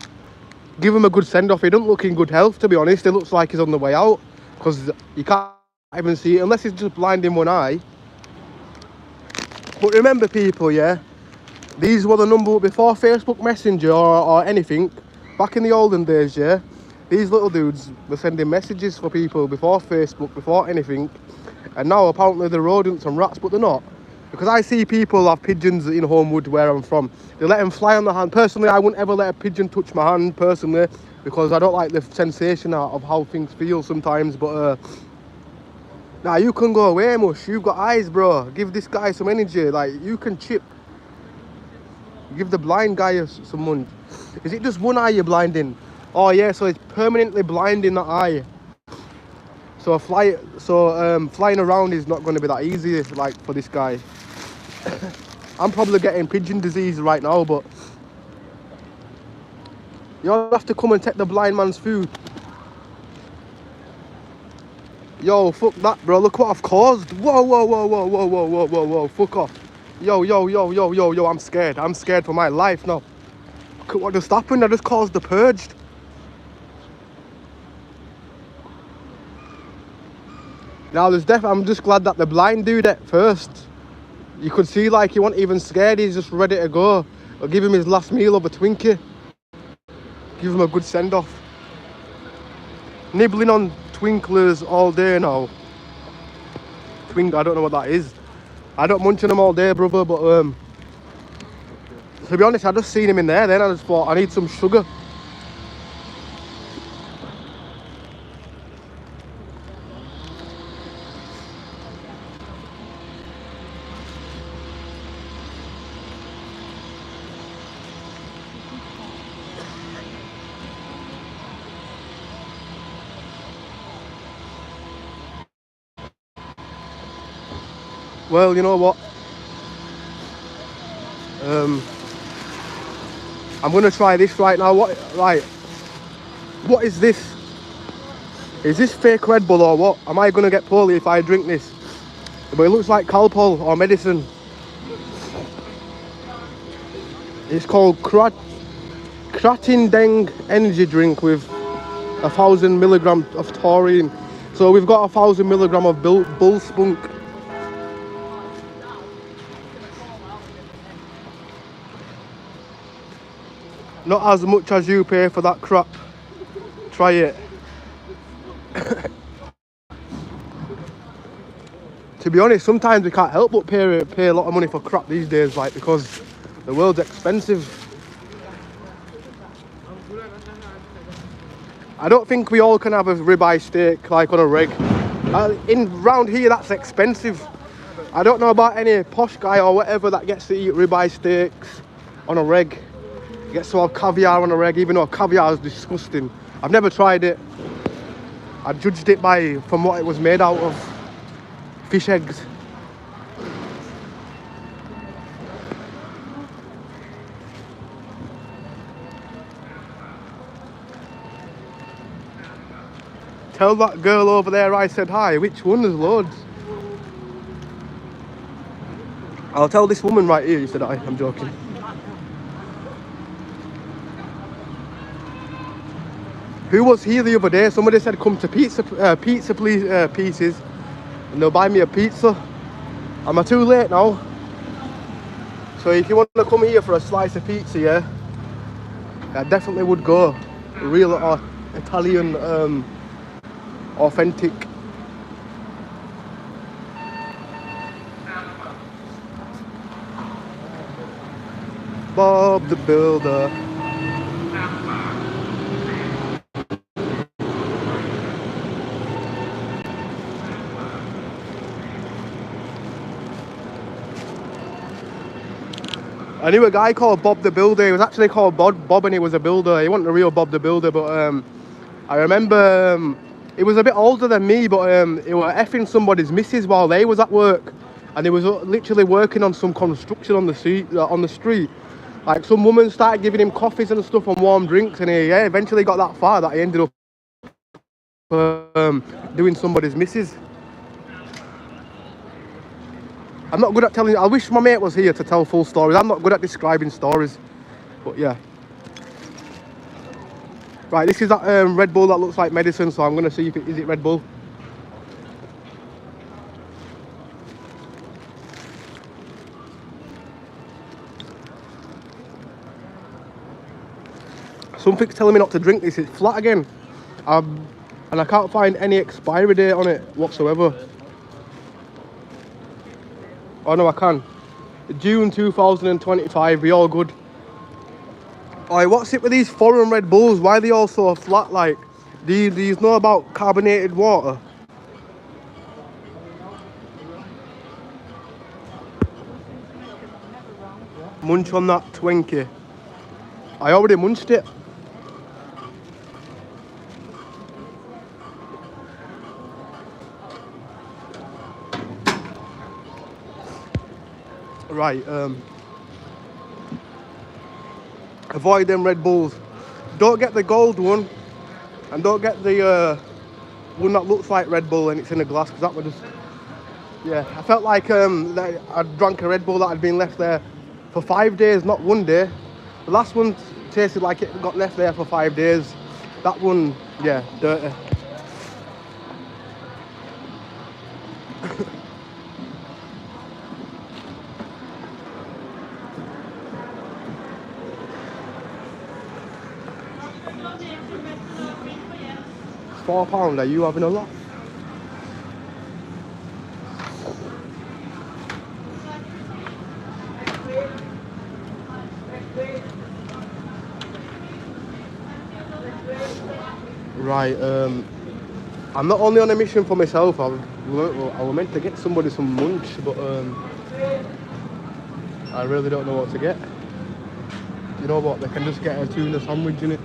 Give him a good send-off. He doesn't look in good health, to be honest. It looks like he's on the way out, because you can't even see it unless he's just blind in one eye. But remember, people, yeah, these were the number before Facebook Messenger or anything. Back in the olden days, yeah, these little dudes were sending messages for people before Facebook, before anything. And now apparently they're rodents and rats, but they're not. Because I see people have pigeons in Homewood where I'm from. They let them fly on the hand. Personally, I wouldn't ever let a pigeon touch my hand, personally, because I don't like the sensation of how things feel sometimes. But nah, you can go away, Mush. You've got eyes, bro. Give this guy some energy. Like, you can chip. Give the blind guy some money. Is it just one eye you're blinding? Oh yeah, so it's permanently blind in that eye. So flying around is not going to be that easy, like, for this guy. I'm probably getting pigeon disease right now, but you'll have to come and take the blind man's food. Yo, fuck that, bro. Look what I've caused. Whoa, whoa, whoa, whoa, whoa, whoa, whoa, whoa, whoa. Fuck off. Yo, yo, yo, yo, yo, yo. I'm scared. I'm scared for my life now. Look at what just happened. I just caused the purged. Now, I'm just glad that the blind dude at first, you could see like he wasn't even scared. He's just ready to go. I'll give him his last meal of a Twinkie. Give him a good send-off. Nibbling on Twinklers all day now. I don't know what that is. I don't munch on them all day, brother, but To be honest, I just seen him in there then. I just thought I need some sugar. Well, you know what? I'm gonna try this right now. What is this? Is this fake Red Bull or what? Am I gonna get poorly if I drink this? But it looks like Calpol or medicine. It's called Kratindeng energy drink with 1,000 milligrams of taurine. So we've got 1,000 milligrams of bull spunk. Not as much as you pay for that crap. Try it. To be honest, sometimes we can't help but pay a lot of money for crap these days, like, because the world's expensive. I don't think we all can have a ribeye steak like on a reg. Round here, that's expensive. I don't know about any posh guy or whatever that gets to eat ribeye steaks on a reg. Gets to have caviar on a reg, even though caviar is disgusting. I've never tried it. I judged it from what it was made out of. Fish eggs. Tell that girl over there I said hi. Which one? There's loads. I'll tell this woman right here you said hi. I'm joking. Who was here the other day? Somebody said come to pizza please, pieces, and they'll buy me a pizza. Am I too late now? So if you want to come here for a slice of pizza, yeah, I definitely would go. Real Italian, authentic. Bob the Builder. I knew a guy called Bob the Builder. He was actually called Bob and he was a builder. He wasn't a real Bob the Builder, but I remember he was a bit older than me, but he was effing somebody's missus while they was at work. And he was literally working on some construction on the street. Like, some woman started giving him coffees and stuff and warm drinks, and he eventually got that far that he ended up doing somebody's missus. I'm not good at telling. I wish my mate was here to tell full stories. I'm not good at describing stories, but yeah. Right, this is that Red Bull that looks like medicine, so I'm gonna see if is it Red Bull. Something's telling me not to drink this. It's flat again, and I can't find any expiry date on it whatsoever. Oh no, I can. June 2025, we all good. Alright, what's it with these foreign Red Bulls? Why are they all so flat? Like, do you know about carbonated water? Munch on that Twinkie. I already munched it. Right, avoid them Red Bulls. Don't get the gold one, and don't get the one that looks like Red Bull and it's in a glass, because that would just, yeah. I felt like that I drank a Red Bull that had been left there for 5 days, not 1 day. The last one tasted like it got left there for 5 days. That one, yeah, dirty. £4, are you having a lot? Right, I'm not only on a mission for myself, I was meant to get somebody some lunch, but I really don't know what to get. You know what, they can just get a tuna sandwich in it.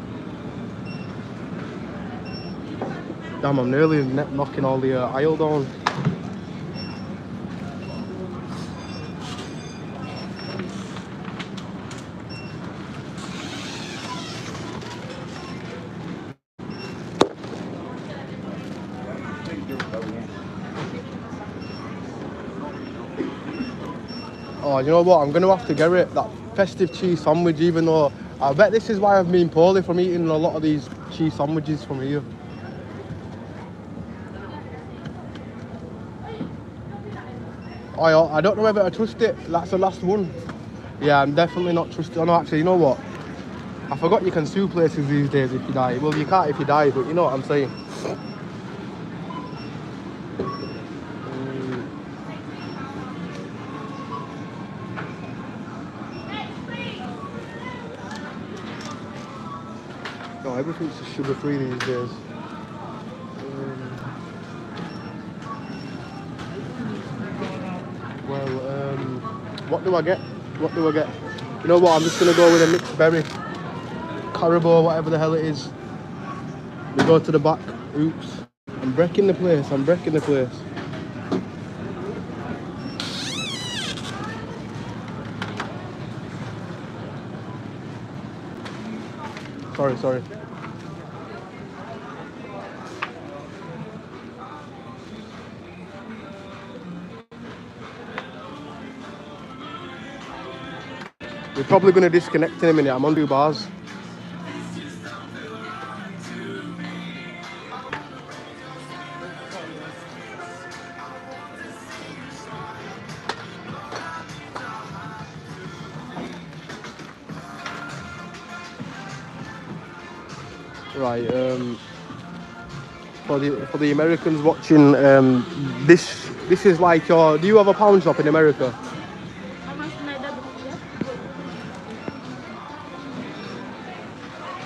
Damn, I'm nearly knocking all the aisle down. Oh, you know what, I'm going to have to get it, that festive cheese sandwich, even though I bet this is why I've been poorly from eating a lot of these cheese sandwiches from here. Oh, I don't know whether I trust it. That's the last one. Yeah, I'm definitely not trusting. Oh no, actually, you know what? I forgot you can sue places these days if you die. Well, you can't if you die, but you know what I'm saying. No, everything's just sugar-free these days. What do I get? What do I get? You know what? I'm just gonna go with a mixed berry, Caribou, whatever the hell it is. We go to the back. Oops! I'm breaking the place. I'm breaking the place. Sorry. We're probably gonna disconnect in a minute. I'm on 2 bars. Right, for the Americans watching, this is like your. Do you have a pound shop in America?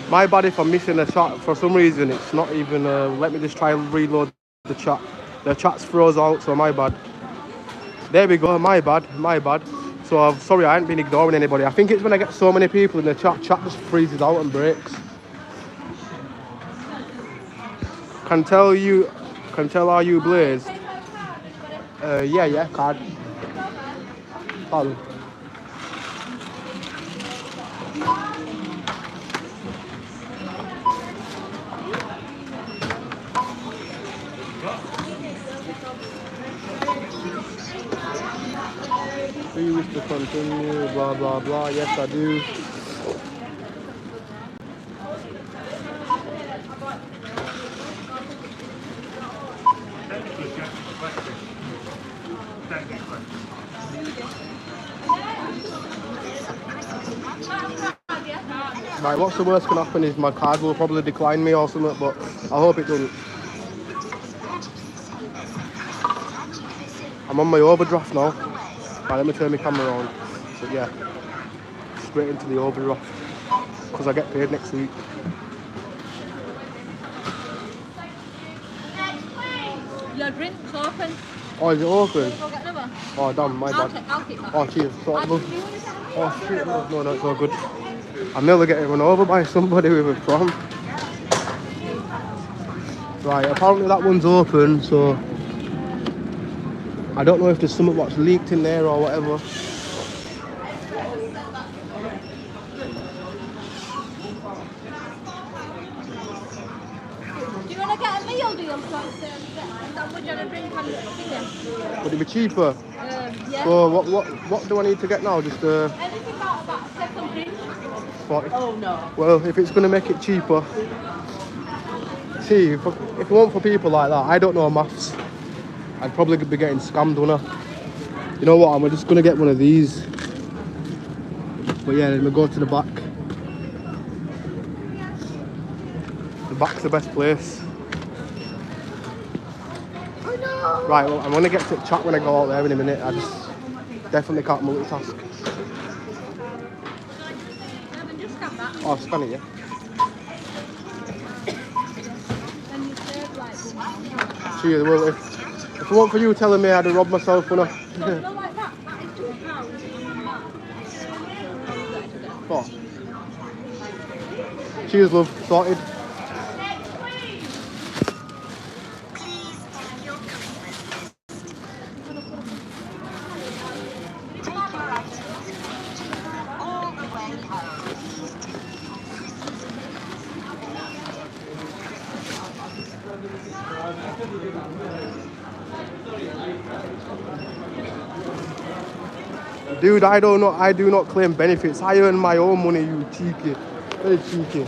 My bad if I'm missing a chat for some reason. It's not even. Let me just try and reload the chat. The chat's froze out, so my bad. There we go. My bad. So I'm sorry, I ain't been ignoring anybody. I think it's when I get so many people in the chat just freezes out and breaks. Can tell are you blazed? Yeah, card. Pardon. Do you wish to continue? Blah blah blah. Yes, I do. Right, what's the worst can happen is my card will probably decline me or something, but I hope it doesn't. I'm on my overdraft now. Right, let me turn my camera on. So yeah, straight into the overdraft because I get paid next week. Your drink's open. Oh, is it open? Go get another. Oh, damn, my bad. I'll keep that. Oh, cheers. Oh, shit, no, it's all good. I'm nearly getting run over by somebody with a prom. Right, apparently that one's open, so I don't know if there's something what's leaked in there or whatever. Do you want to get a meal deal? So sandwich and a drink and finger? Would it be cheaper? Yeah. So what do I need to get now? Just Anything about that second drink? 40. Oh no. Well, if it's going to make it cheaper. See, if it weren't for people like that, I don't know maths. I'd probably be getting scammed, wouldn't I? You know what, I'm just going to get one of these. But yeah, then we go to the back. The back's the best place. Oh no. Right, well, I'm going to get to chat when I go out there in a minute. I just definitely can't multitask. Just scan that. Oh, scan it, yeah. cheers. Well, if it weren't for you telling me I'd have robbed myself, when I... So, you know, like that? That is £2. Oh. Cheers, love. Sorted. Dude, I do not claim benefits. I earn my own money, you cheeky. Very cheeky.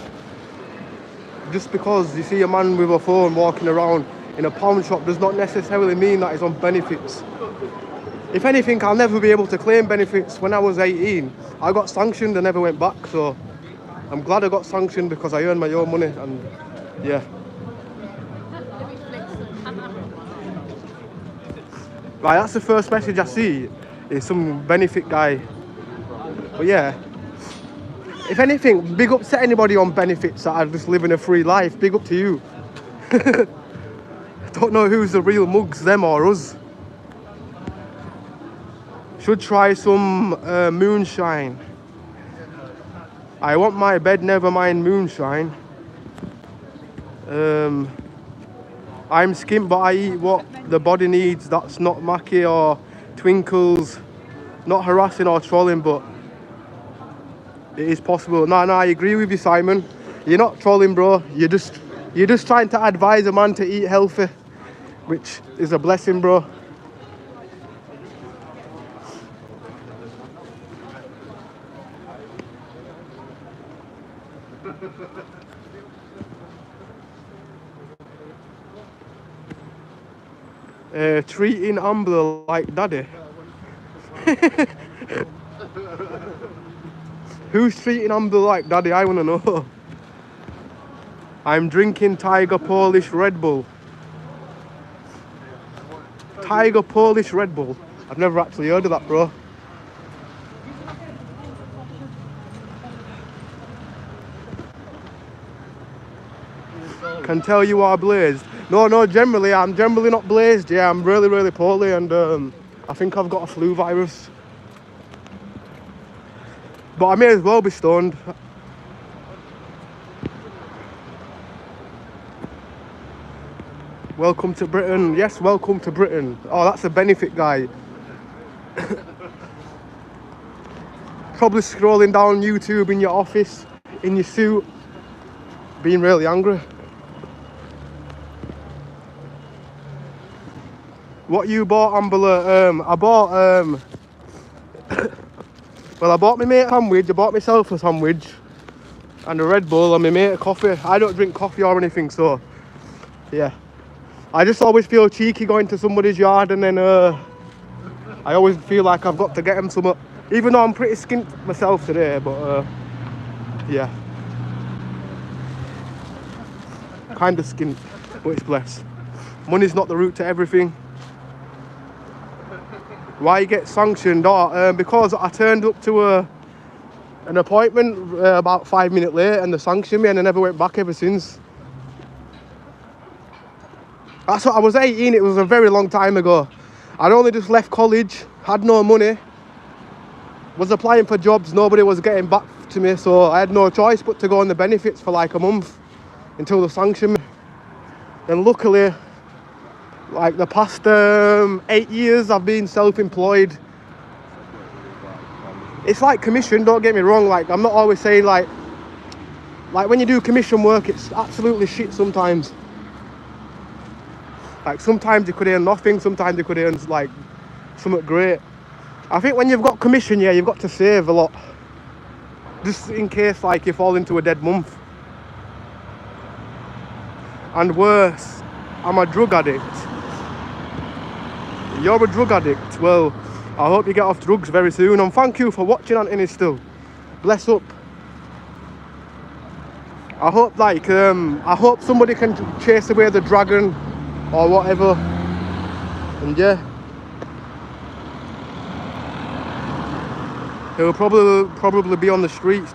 Just because you see a man with a phone walking around in a pawn shop does not necessarily mean that he's on benefits. If anything, I'll never be able to claim benefits. When I was 18, I got sanctioned and never went back, so I'm glad I got sanctioned because I earned my own money, and yeah. Right, that's the first message I see, is some benefit guy. But yeah, if anything, big up to anybody on benefits that are just living a free life. Big up to you. Don't know who's the real mugs, them or us. Should try some moonshine. I want my bed, never mind moonshine. I'm skint, but I eat what the body needs. That's not Mackie or Twinkles. Not harassing or trolling, but it is possible. No, I agree with you, Simon. You're not trolling, bro. You're just trying to advise a man to eat healthy, which is a blessing, bro. Treating Ambler like daddy. Who's treating Ambler like daddy? I want to know. I'm drinking Tiger Polish Red Bull. Tiger Polish Red Bull. I've never actually heard of that, bro. Can tell you are blazed. No, I'm generally not blazed. Yeah, I'm really, really poorly, and I think I've got a flu virus. But I may as well be stoned. Welcome to Britain. Yes, welcome to Britain. Oh, that's a benefit guy. Probably scrolling down YouTube in your office, in your suit, being really angry. What you bought, Ambler? I bought, well, I bought my mate a sandwich. I bought myself a sandwich and a Red Bull, and my mate a coffee. I don't drink coffee or anything, so yeah. I just always feel cheeky going to somebody's yard, and then I always feel like I've got to get them some. Even though I'm pretty skint myself today, but yeah, kind of skint, but it's blessed. Money's not the root to everything. Why you get sanctioned? Because I turned up to an appointment about 5 minutes late, and they sanctioned me, and I never went back ever since. That's what I was 18. It was a very long time ago. I'd only just left college, had no money, was applying for jobs. Nobody was getting back to me, so I had no choice but to go on the benefits for like a month until they sanctioned me. And luckily, like the past 8 years, I've been self-employed. It's like commission, don't get me wrong. Like, I'm not always saying like when you do commission work, it's absolutely shit sometimes. Like, sometimes you could earn nothing, sometimes you could earn like something great. I think when you've got commission, yeah, you've got to save a lot, just in case like you fall into a dead month. And worse, I'm a drug addict. You're a drug addict. Well, I hope you get off drugs very soon, and thank you for watching, Anthony. Still, bless up. I hope I hope somebody can chase away the dragon or whatever, and yeah, he'll probably be on the streets.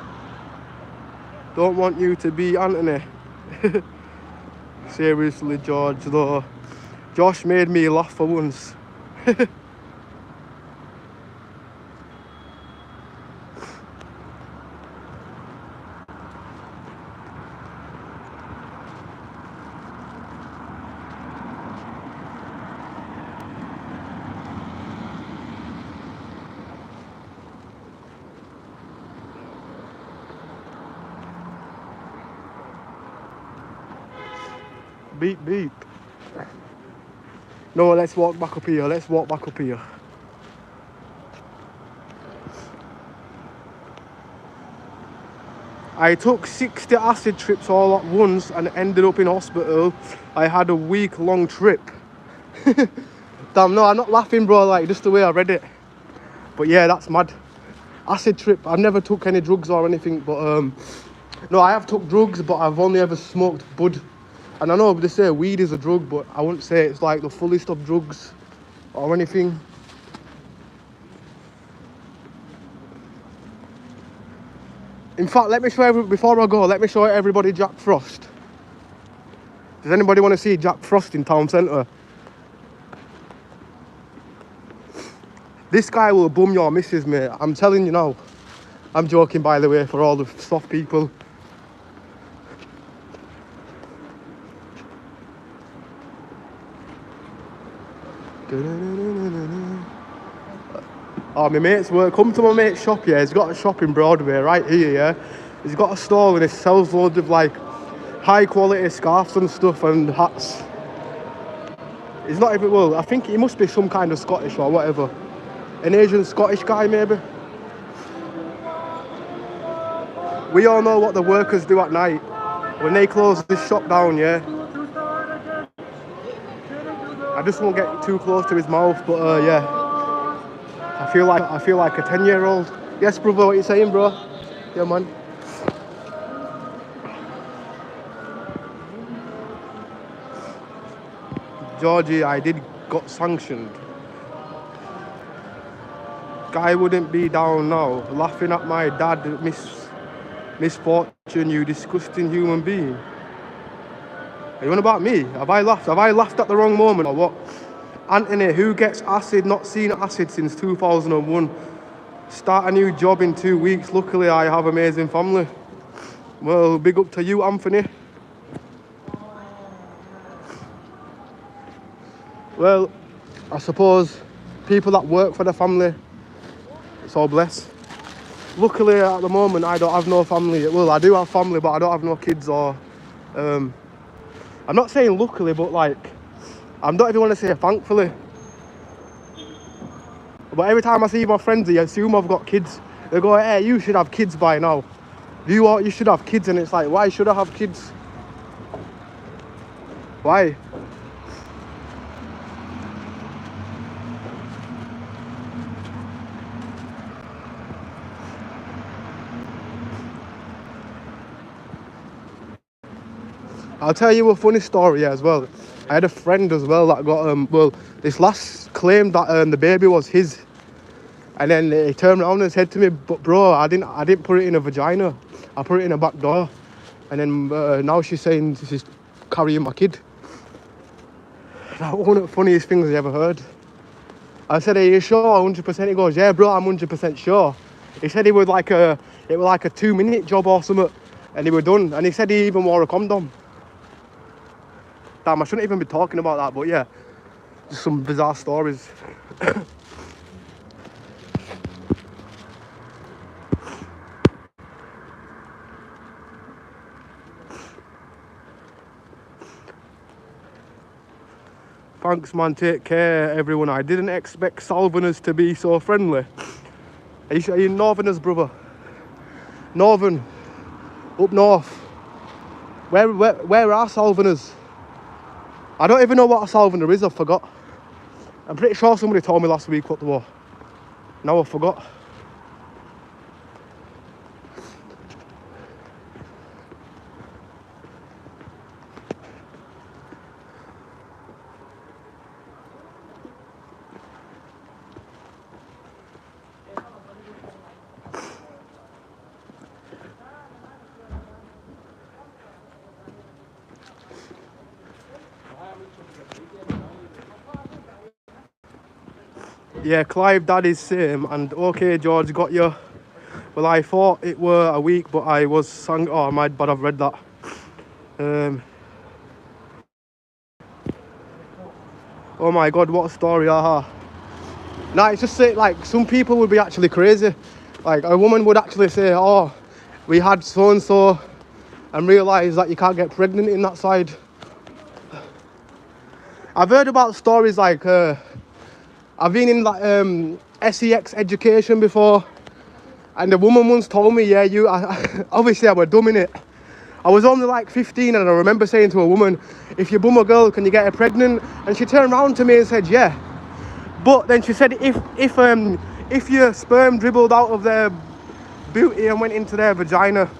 Don't want you to be Anthony. Seriously, George, though. Josh made me laugh for once. Beep, beep. No, let's walk back up here. Let's walk back up here. I took 60 acid trips all at once and ended up in hospital. I had a week-long trip. Damn, no, I'm not laughing, bro, like, just the way I read it. But yeah, that's mad. Acid trip. I've never took any drugs or anything, but no, I have took drugs, but I've only ever smoked bud. And I know they say weed is a drug, but I wouldn't say it's like the fullest of drugs or anything. In fact, let me show before I go, let me show everybody Jack Frost. Does anybody want to see Jack Frost in town centre? This guy will bum your missus, mate. I'm telling you now. I'm joking, by the way, for all the soft people. Oh, my mate's work. Come to my mate's shop, yeah. He's got a shop in Broadway, right here, yeah. He's got a stall and he sells loads of, like, high-quality scarves and stuff and hats. He's not even, well, I think he must be some kind of Scottish or whatever. An Asian Scottish guy, maybe. We all know what the workers do at night. When they close this shop down, yeah. I just won't get too close to his mouth, but yeah. I feel like a 10-year-old. Yes, brother, what you saying, bro? Yeah, man. Georgie, I did got sanctioned. Guy wouldn't be down now, laughing at my dad misfortune, you disgusting human being. Are you on about me? Have I laughed? Have I laughed at the wrong moment or what? Anthony, who gets acid, not seen acid since 2001. Start a new job in 2 weeks. Luckily, I have amazing family. Well, big up to you, Anthony. Well, I suppose people that work for the family, it's all blessed. Luckily, at the moment, I don't have no family. Well, I do have family, but I don't have no kids or... I'm not saying luckily, but like... I don't even want to say thankfully. But every time I see my friends, they assume I've got kids. They go, hey, you should have kids by now. You should have kids. And it's like, why should I have kids? Why? I'll tell you a funny story as well. I had a friend as well that got, well, this lass claimed that the baby was his. And then he turned around and said to me, but bro, I didn't put it in a vagina. I put it in a back door. And then now she's saying she's carrying my kid. That was one of the funniest things I ever heard. I said, are you sure? 100%? He goes, yeah, bro, I'm 100% sure. He said it was like a 2-minute job or something. And they were done. And he said he even wore a condom. Damn, I shouldn't even be talking about that, but yeah. Just some bizarre stories. Thanks, man. Take care, everyone. I didn't expect Southerners to be so friendly. Are you Northerners, brother? Northern. Up north. Where are Southerners? I don't even know what a Southerner is. I forgot. I'm pretty sure somebody told me last week what they were. Now I forgot. Yeah, Clive dad is same, and okay, George got you. Well, I thought it were a week, but I was sang. Oh, my bad, I've read that. Um, oh my god, what a story, aha. Nah, it's just like some people would be actually crazy. Like a woman would actually say, "Oh, we had so and so," and realise that you can't get pregnant in that side. I've heard about stories like I've been in like sex education before, and the woman once told me, "Yeah, obviously I was dumb in it. I was only like 15, and I remember saying to a woman, if you bum a girl, can you get her pregnant?" And she turned around to me and said, "Yeah." But then she said, if your sperm dribbled out of their booty and went into their vagina,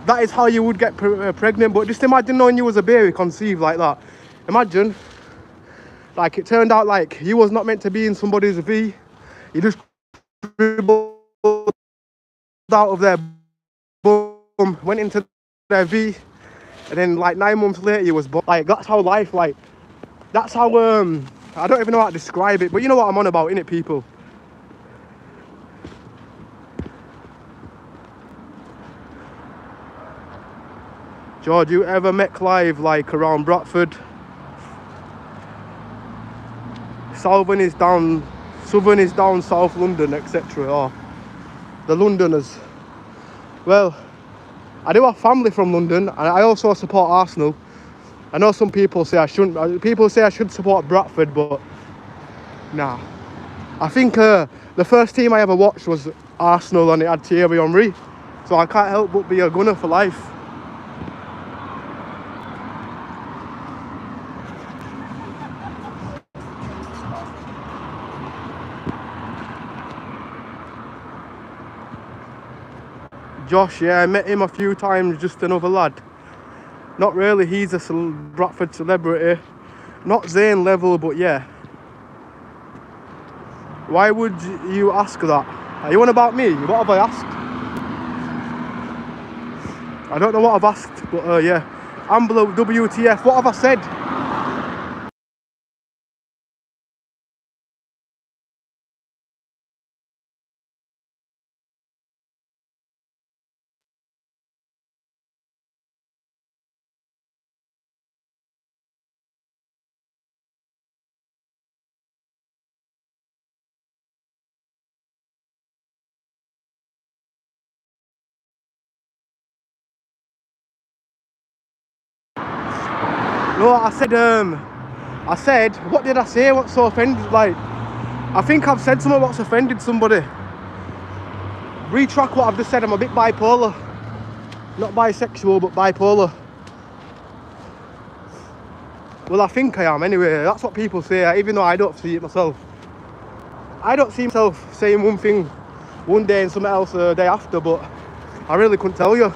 that is how you would get pregnant. But just imagine knowing you was a baby conceived like that. Imagine, like it turned out like you was not meant to be in somebody's V. You just dribbled out of their bum, went into their V, and then like 9 months later you was born. Like that's how life, like that's how I don't even know how to describe it, but you know what I'm on about, innit, people? George, you ever met Clive like around Bradford? Southern is down South London, etc. Or the Londoners. Well, I do have family from London, and I also support Arsenal. I know some people say I shouldn't. People say I should support Bradford, but nah. I think the first team I ever watched was Arsenal, and it had Thierry Henry, so I can't help but be a gunner for life. Josh, yeah, I met him a few times, just another lad. Not really, he's a Bradford celebrity. Not Zayn level, but yeah. Why would you ask that? Are you on about me? What have I asked? I don't know what I've asked, but yeah. Ambler, WTF, what have I said? No, I said, what did I say? What's so offended? Like, I think I've said something what's offended somebody. Retract what I've just said, I'm a bit bipolar. Not bisexual, but bipolar. Well, I think I am anyway. That's what people say, even though I don't see it myself. I don't see myself saying one thing one day and something else the day after, but I really couldn't tell you.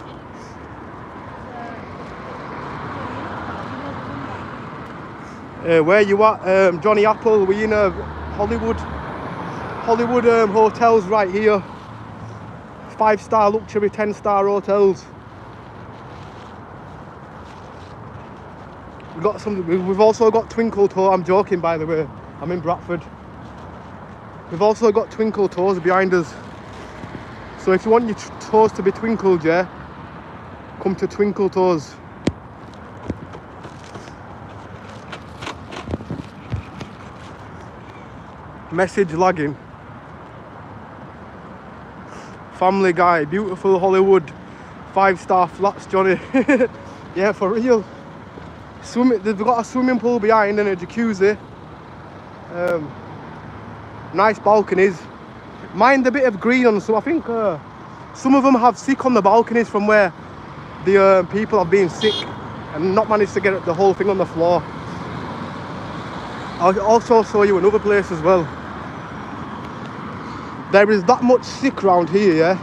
Where you at? Johnny Apple, we in Hollywood hotels right here. 5-star luxury, 10-star hotels. We've also got Twinkle Toe. I'm joking, by the way. I'm in Bradford. We've also got Twinkle Toes behind us. So if you want your toes to be twinkled, yeah, come to Twinkle Toes. Message lagging. Family Guy, beautiful Hollywood, 5-star flats, Johnny. Yeah, for real. They've got a swimming pool behind and a jacuzzi. Nice balconies. Mind a bit of green on, so I think some of them have sick on the balconies from where the people have been sick and not managed to get the whole thing on the floor. I'll also show you another place as well. There is that much sick around here, yeah?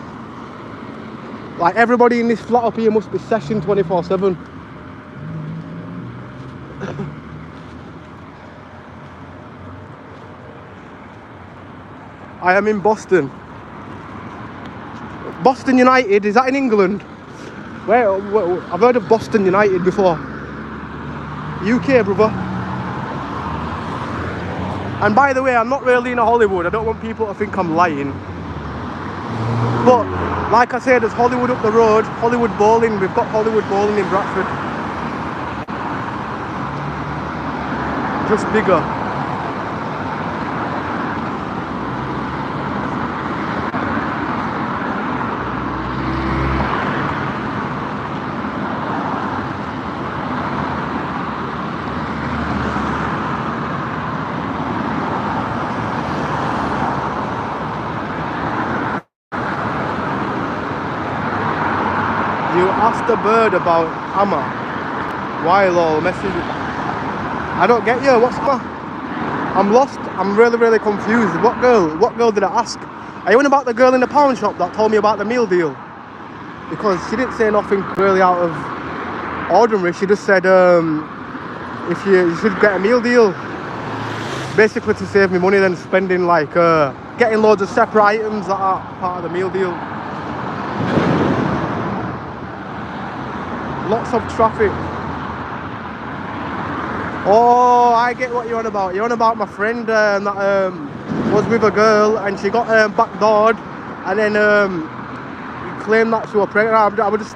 Like everybody in this flat up here must be session 24/7. I am in Boston. Boston United, is that in England? Where I've heard of Boston United before. UK, brother. And by the way, I'm not really in Hollywood. I don't want people to think I'm lying. But like I said, there's Hollywood up the road, Hollywood Bowling. We've got Hollywood Bowling in Bradford. Just bigger. You asked a bird about Amma. Why lol? Message. I don't get you. What's Amma? I'm lost. I'm really confused. What girl? What girl did I ask? Are you on about the girl in the pound shop that told me about the meal deal? Because she didn't say nothing really out of ordinary. She just said if you should get a meal deal. Basically to save me money than spending like getting loads of separate items that are part of the meal deal. Lots of traffic. Oh, I get what you're on about. You're on about my friend that was with a girl and she got backdoored and then claimed that she was pregnant. I was just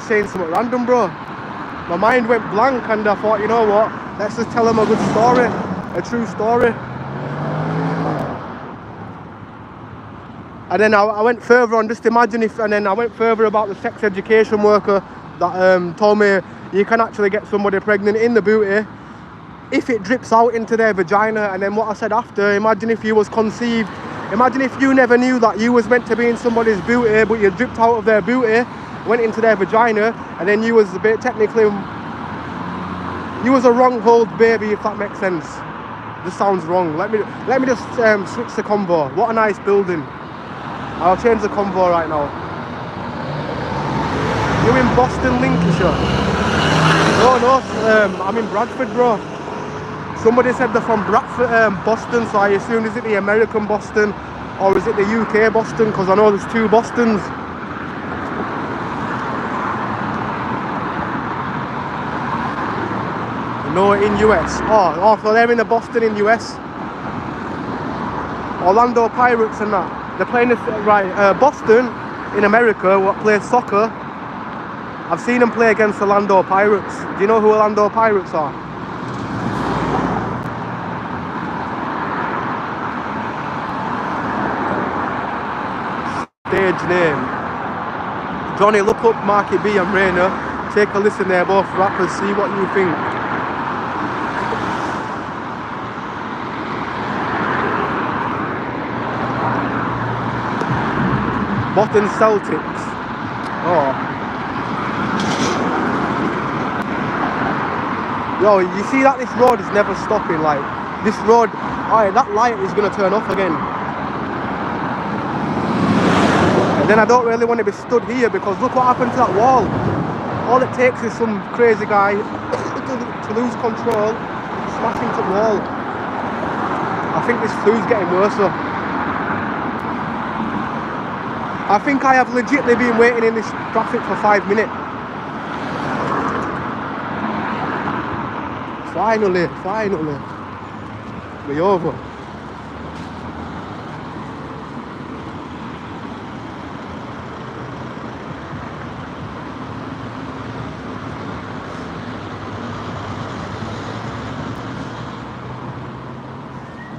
saying something random, bro. My mind went blank and I thought, you know what? Let's just tell him a good story, a true story. And then I went further on, just imagine if, and then I went further about the sex education worker that told me you can actually get somebody pregnant in the booty if it drips out into their vagina. And then what I said after, imagine if you was conceived, imagine if you never knew that you was meant to be in somebody's booty, but you dripped out of their booty, went into their vagina, and then you was a bit technically, you was a wrong-hold baby, if that makes sense. This sounds wrong. Let me just switch the convo. What a nice building. I'll change the convo right now. You in Boston, Lincolnshire? No, I'm in Bradford, bro. Somebody said they're from Bradford, Boston, so I assume is it the American Boston or is it the UK Boston? Because I know there's two Bostons. No, in US. Oh, so they're in the Boston in US. Orlando Pirates and that. They're playing this, right, Boston in America, what plays soccer. I've seen them play against Orlando Pirates. Do you know who Orlando Pirates are? Stage name. Johnny, look up Marky B and Rainer. Take a listen, they're both rappers, see what you think. Boston Celtics. Oh. Yo, you see that this road is never stopping, like, this road, alright, that light is going to turn off again. And then I don't really want to be stood here because look what happened to that wall. All it takes is some crazy guy to lose control, smash into the wall. I think this flu's getting worse though. I think I have legitimately been waiting in this traffic for 5 minutes. Finally, we're over.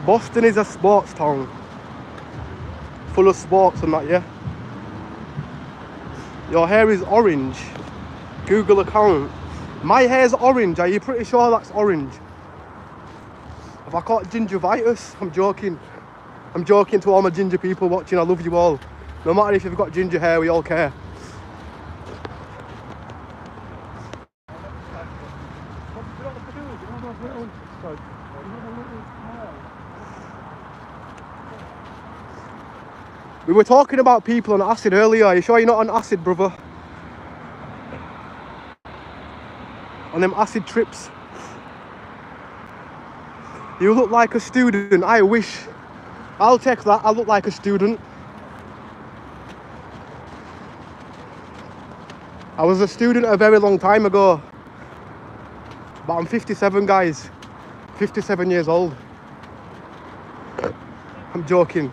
Boston is a sports town, full of sports and that, yeah. Your hair is orange. Google account. My hair's orange, are you pretty sure that's orange? Have I caught gingivitis? I'm joking. I'm joking to all my ginger people watching, I love you all. No matter if you've got ginger hair, we all care. We were talking about people on acid earlier, are you sure you're not on acid, brother? On them acid trips. You look like a student, I wish. I'll take that, I look like a student. I was a student a very long time ago. But I'm 57, guys. 57 years old. I'm joking.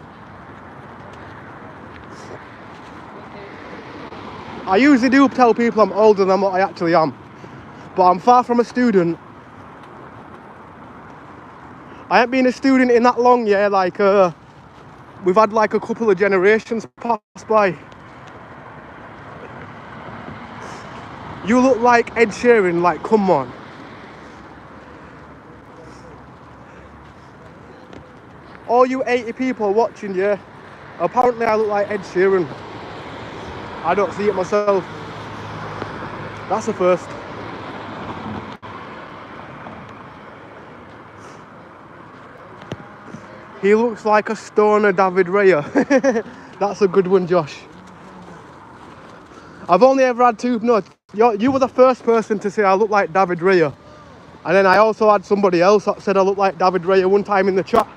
I usually do tell people I'm older than what I actually am, but I'm far from a student. I ain't been a student in that long, yeah, like, we've had like a couple of generations pass by. You look like Ed Sheeran, like, come on. All you 80 people watching, yeah, apparently I look like Ed Sheeran. I don't see it myself. That's a first. He looks like a stoner David Raya. That's a good one, Josh. I've only ever had two. No, you were the first person to say I look like David Raya. And then I also had somebody else that said I look like David Raya one time in the chat.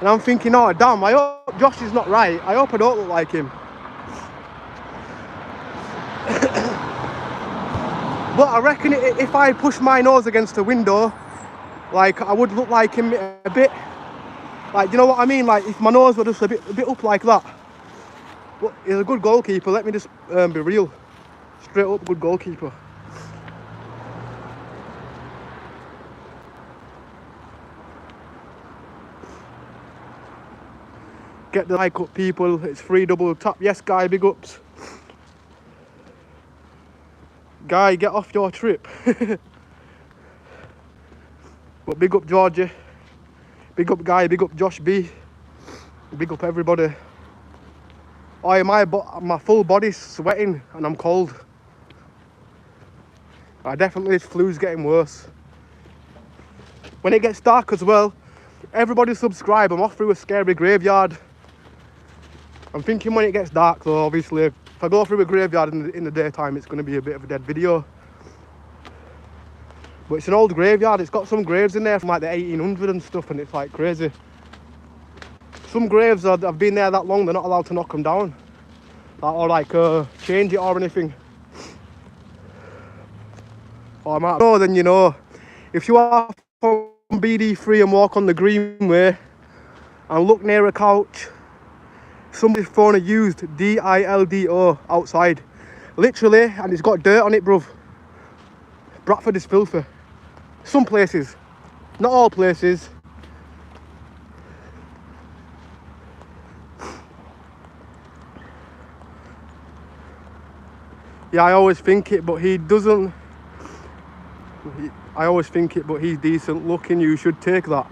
And I'm thinking, oh damn, I hope Josh is not right. I hope I don't look like him. But I reckon if I push my nose against a window, like, I would look like him a bit. Like, you know what I mean? Like, if my nose were just a bit up like that. But he's a good goalkeeper, let me just be real. Straight up good goalkeeper. Get the like up, people. It's free double tap. Yes, Guy, big ups. Guy, get off your trip. But big up Georgie. Big up Guy, big up Josh B. Big up everybody. Oh, my full body's sweating and I'm cold. This flu's getting worse. When it gets dark as well, everybody subscribe. I'm off through a scary graveyard. I'm thinking when it gets dark though, obviously, if I go through a graveyard in the daytime, it's going to be a bit of a dead video. But it's an old graveyard. It's got some graves in there from like the 1800s and stuff, and it's like crazy. Some graves have been there that long, they're not allowed to knock them down. Or like change it or anything. Or I might know, then you know. If you are from BD3 and walk on the Greenway and look near a couch, somebody's thrown a used dildo outside. Literally, and it's got dirt on it, bruv. Bradford is filthy. Some places. Not all places. Yeah, I always think it, but he doesn't. I always think it, but he's decent looking. You should take that.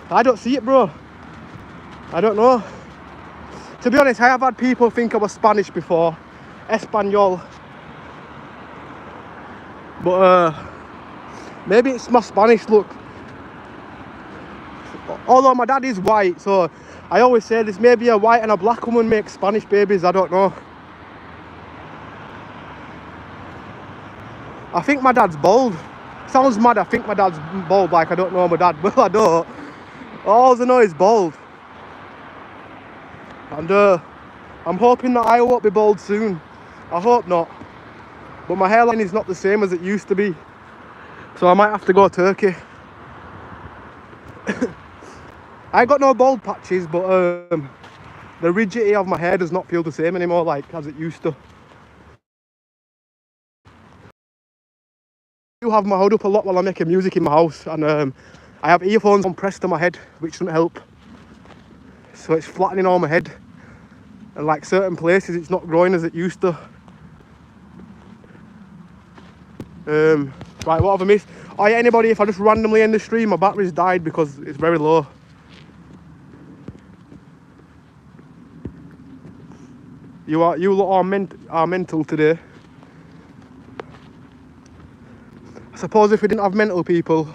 I don't see it, bro. I don't know. To be honest, I have had people think I was Spanish before. Espanol. But maybe it's my Spanish look. Although my dad is white, so I always say this, maybe a white and a black woman makes Spanish babies, I don't know. I think my dad's bald. Sounds mad, I think my dad's bald, like I don't know my dad. Well, I don't. All I know is bald. And I'm hoping that I won't be bald soon. I hope not. But my hairline is not the same as it used to be. So I might have to go Turkey. I ain't got no bald patches, but the rigidity of my hair does not feel the same anymore, like as it used to. I do have my hood up a lot while I'm making music in my house, and I have earphones compressed to my head, which doesn't help. So it's flattening all my head, and like certain places it's not growing as it used to. Right, what have I missed? Oh yeah, anybody, if I just randomly end the stream, my battery's died because it's very low. You lot are mental today. I suppose if we didn't have mental people,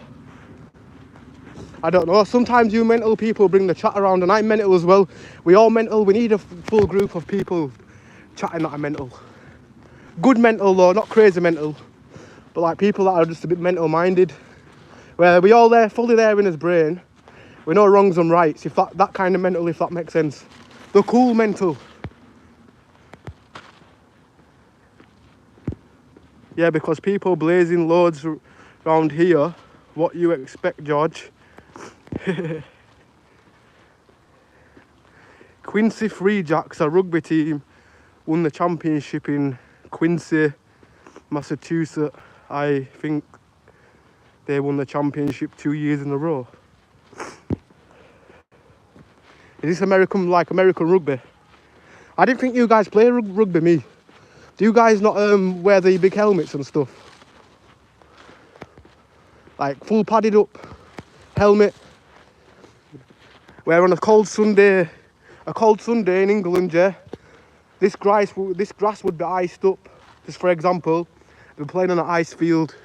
I don't know, sometimes you mental people bring the chat around, and I'm mental as well. We all mental, we need a full group of people chatting that are mental. Good mental though, not crazy mental, but like people that are just a bit mental minded, where we all there, fully there in his brain, with no wrongs and rights, if that kind of mental, if that makes sense. The cool mental. Yeah, because people blazing loads around here. What you expect, George? Quincy Free Jacks, a rugby team, won the championship in Quincy, Massachusetts. I think they won the championship 2 years in a row. Is this American rugby? I didn't think you guys play rugby, me. Do you guys not wear the big helmets and stuff? Like full padded up helmet. Where on a cold Sunday in England, yeah, this grass would be iced up. Just for example, we're playing on an ice field,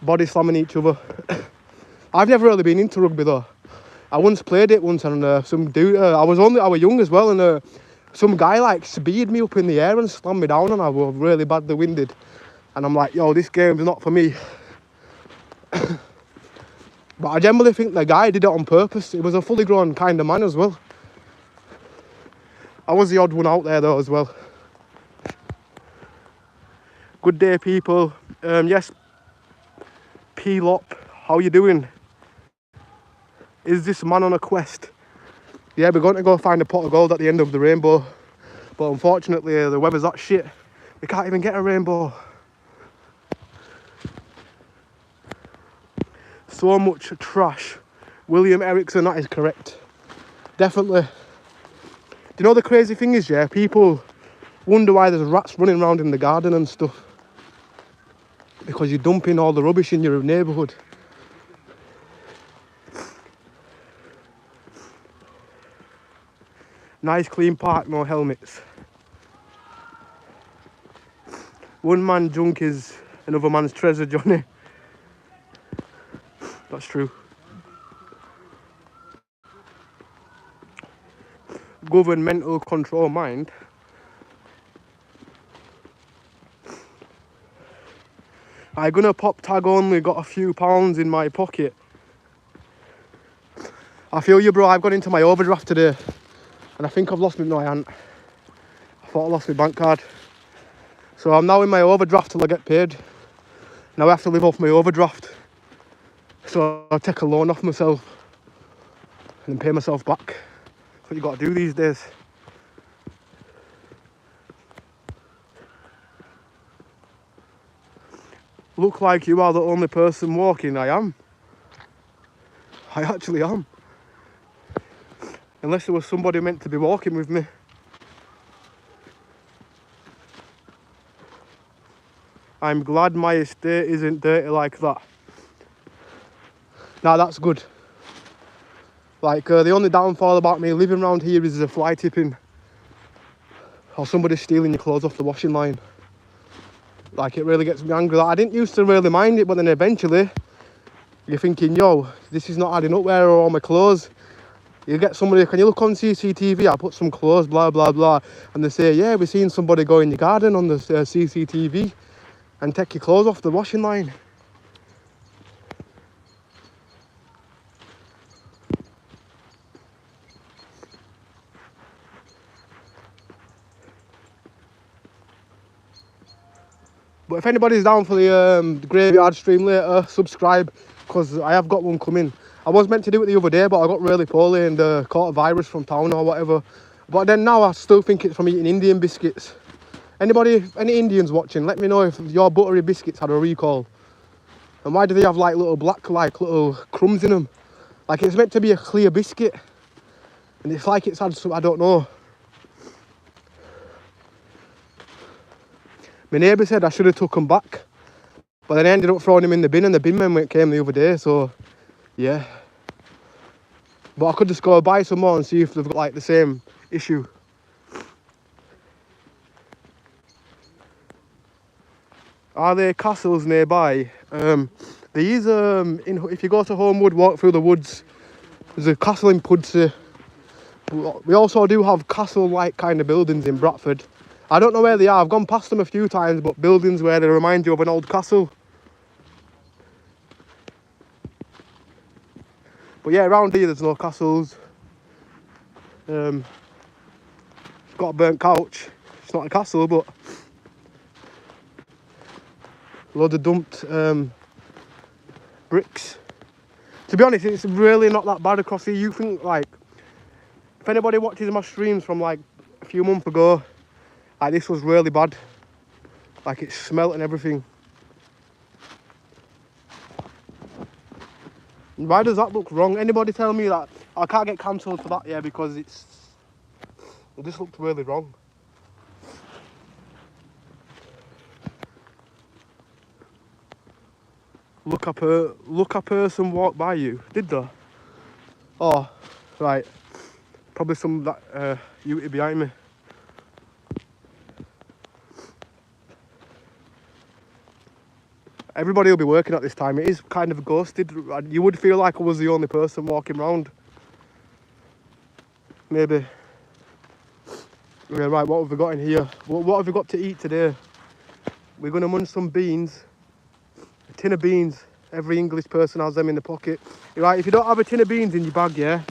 body slamming each other. I've never really been into rugby though. I once played it once, and some dude, I was young as well, and some guy like speed me up in the air and slammed me down, and I was really badly winded. And I'm like, yo, this game's not for me. But I generally think the guy did it on purpose. He was a fully grown kind of man as well. I was the odd one out there though as well. Good day, people. Yes, P-Lop, how you doing? Is this man on a quest? Yeah, we're going to go find a pot of gold at the end of the rainbow. But unfortunately, the weather's that shit. We can't even get a rainbow. So much trash. William Erickson, that is correct. Definitely. Do you know the crazy thing is, yeah, people wonder why there's rats running around in the garden and stuff. Because you're dumping all the rubbish in your neighbourhood. Nice clean park, no helmets. One man's junk is another man's treasure, Johnny. That's true. Governmental control mind. I'm gonna pop tag only, got a few pounds in my pocket. I feel you, bro. I've gone into my overdraft today and I think I've lost my, no I haven't. I thought I lost my bank card. So I'm now in my overdraft till I get paid. Now I have to live off my overdraft. So I'll take a loan off myself and then pay myself back. That's what you got to do these days. Look like you are the only person walking. I am. I actually am. Unless there was somebody meant to be walking with me. I'm glad my estate isn't dirty like that. Now that's good. Like the only downfall about me living around here is the fly tipping. Or somebody stealing your clothes off the washing line. Like it really gets me angry. Like, I didn't used to really mind it, but then eventually you're thinking, yo, this is not adding up. Where are all my clothes? You get somebody, can you look on CCTV? I put some clothes, blah, blah, blah. And they say, yeah, we've seen somebody go in your garden on the CCTV and take your clothes off the washing line. But if anybody's down for the graveyard stream later, subscribe, because I have got one coming. I was meant to do it the other day, but I got really poorly and caught a virus from town or whatever. But then now I still think it's from eating Indian biscuits. Any Indians watching, let me know if your buttery biscuits had a recall. And why do they have like little black, like little crumbs in them? Like it's meant to be a clear biscuit. And it's like it's had some, I don't know. My neighbour said I should have took them back. But then I ended up throwing them in the bin and the bin man came the other day, so yeah. But I could just go buy some more and see if they've got like the same issue. Are there castles nearby? There is, if you go to Homewood, walk through the woods, there's a castle in Pudsey. We also do have castle-like kind of buildings in Bradford. I don't know where they are, I've gone past them a few times, but buildings where they remind you of an old castle. But yeah, around here there's no castles. Got a burnt couch. It's not a castle, but loads of dumped bricks. To be honest, it's really not that bad across here. You think like If anybody watches my streams from like a few months ago, like this was really bad. Like it smelt and everything. Why does that look wrong? Anybody tell me that I can't get cancelled for that, yeah, because it just looked really wrong. Look a person walk by you. Did they? Oh, right. Probably some that beauty behind me. Everybody will be working at this time. It is kind of ghosted. You would feel like I was the only person walking around. Maybe. Yeah, right, what have we got in here? What have we got to eat today? We're going to munch some beans. A tin of beans. Every English person has them in the pocket. Right, if you don't have a tin of beans in your bag, yeah,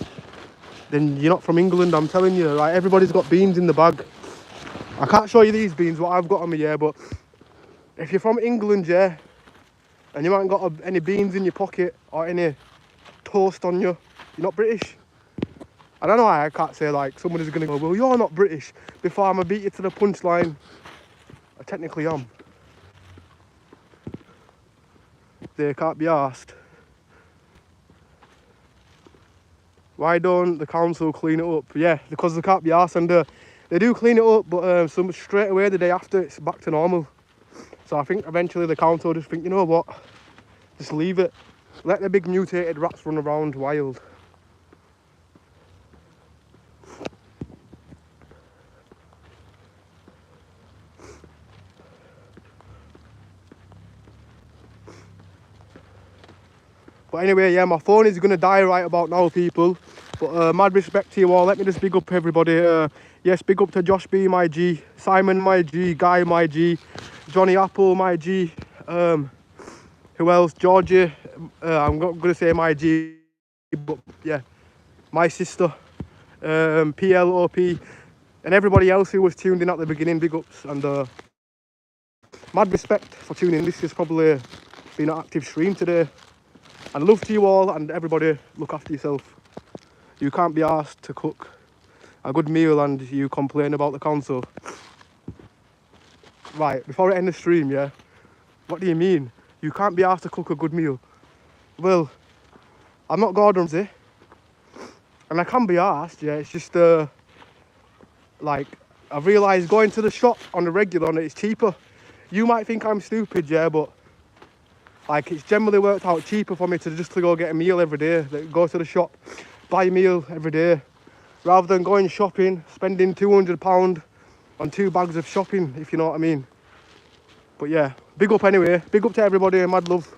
then you're not from England, I'm telling you. Right, everybody's got beans in the bag. I can't show you these beans, what I've got on me, yeah, but if you're from England, yeah, and you haven't got any beans in your pocket or any toast on you, you're not British. I don't know why I can't say like somebody's going to go, well, you're not British, before I'm going to beat you to the punchline. I technically am. They can't be arsed. Why don't the council clean it up? Yeah, because they can't be arsed, and they do clean it up, but straight away the day after it's back to normal. So I think eventually the council just think, you know what, just leave it. Let the big mutated rats run around wild. But anyway, yeah, my phone is going to die right about now, people. But mad respect to you all. Let me just big up everybody. Yes, big up to Josh B, my G. Simon, my G. Guy, my G. Johnny Apple, my G. Who else? Georgia. I'm not going to say my G, but yeah. My sister. PLOP. And everybody else who was tuned in at the beginning, big ups. And mad respect for tuning in. This has probably been an active stream today. And love to you all, and everybody look after yourself. You can't be asked to cook a good meal and you complain about the council. Right, before I end the stream, yeah, what do you mean? You can't be asked to cook a good meal? Well, I'm not Gordon Ramsay, and I can be asked, yeah, it's just, like, I've realised going to the shop on the regular and it's cheaper. You might think I'm stupid, yeah, but like, it's generally worked out cheaper for me to just go get a meal every day, like, go to the shop, buy a meal every day, rather than going shopping, spending £200 on 2 bags of shopping, if you know what I mean. But yeah, big up anyway, big up to everybody, mad love.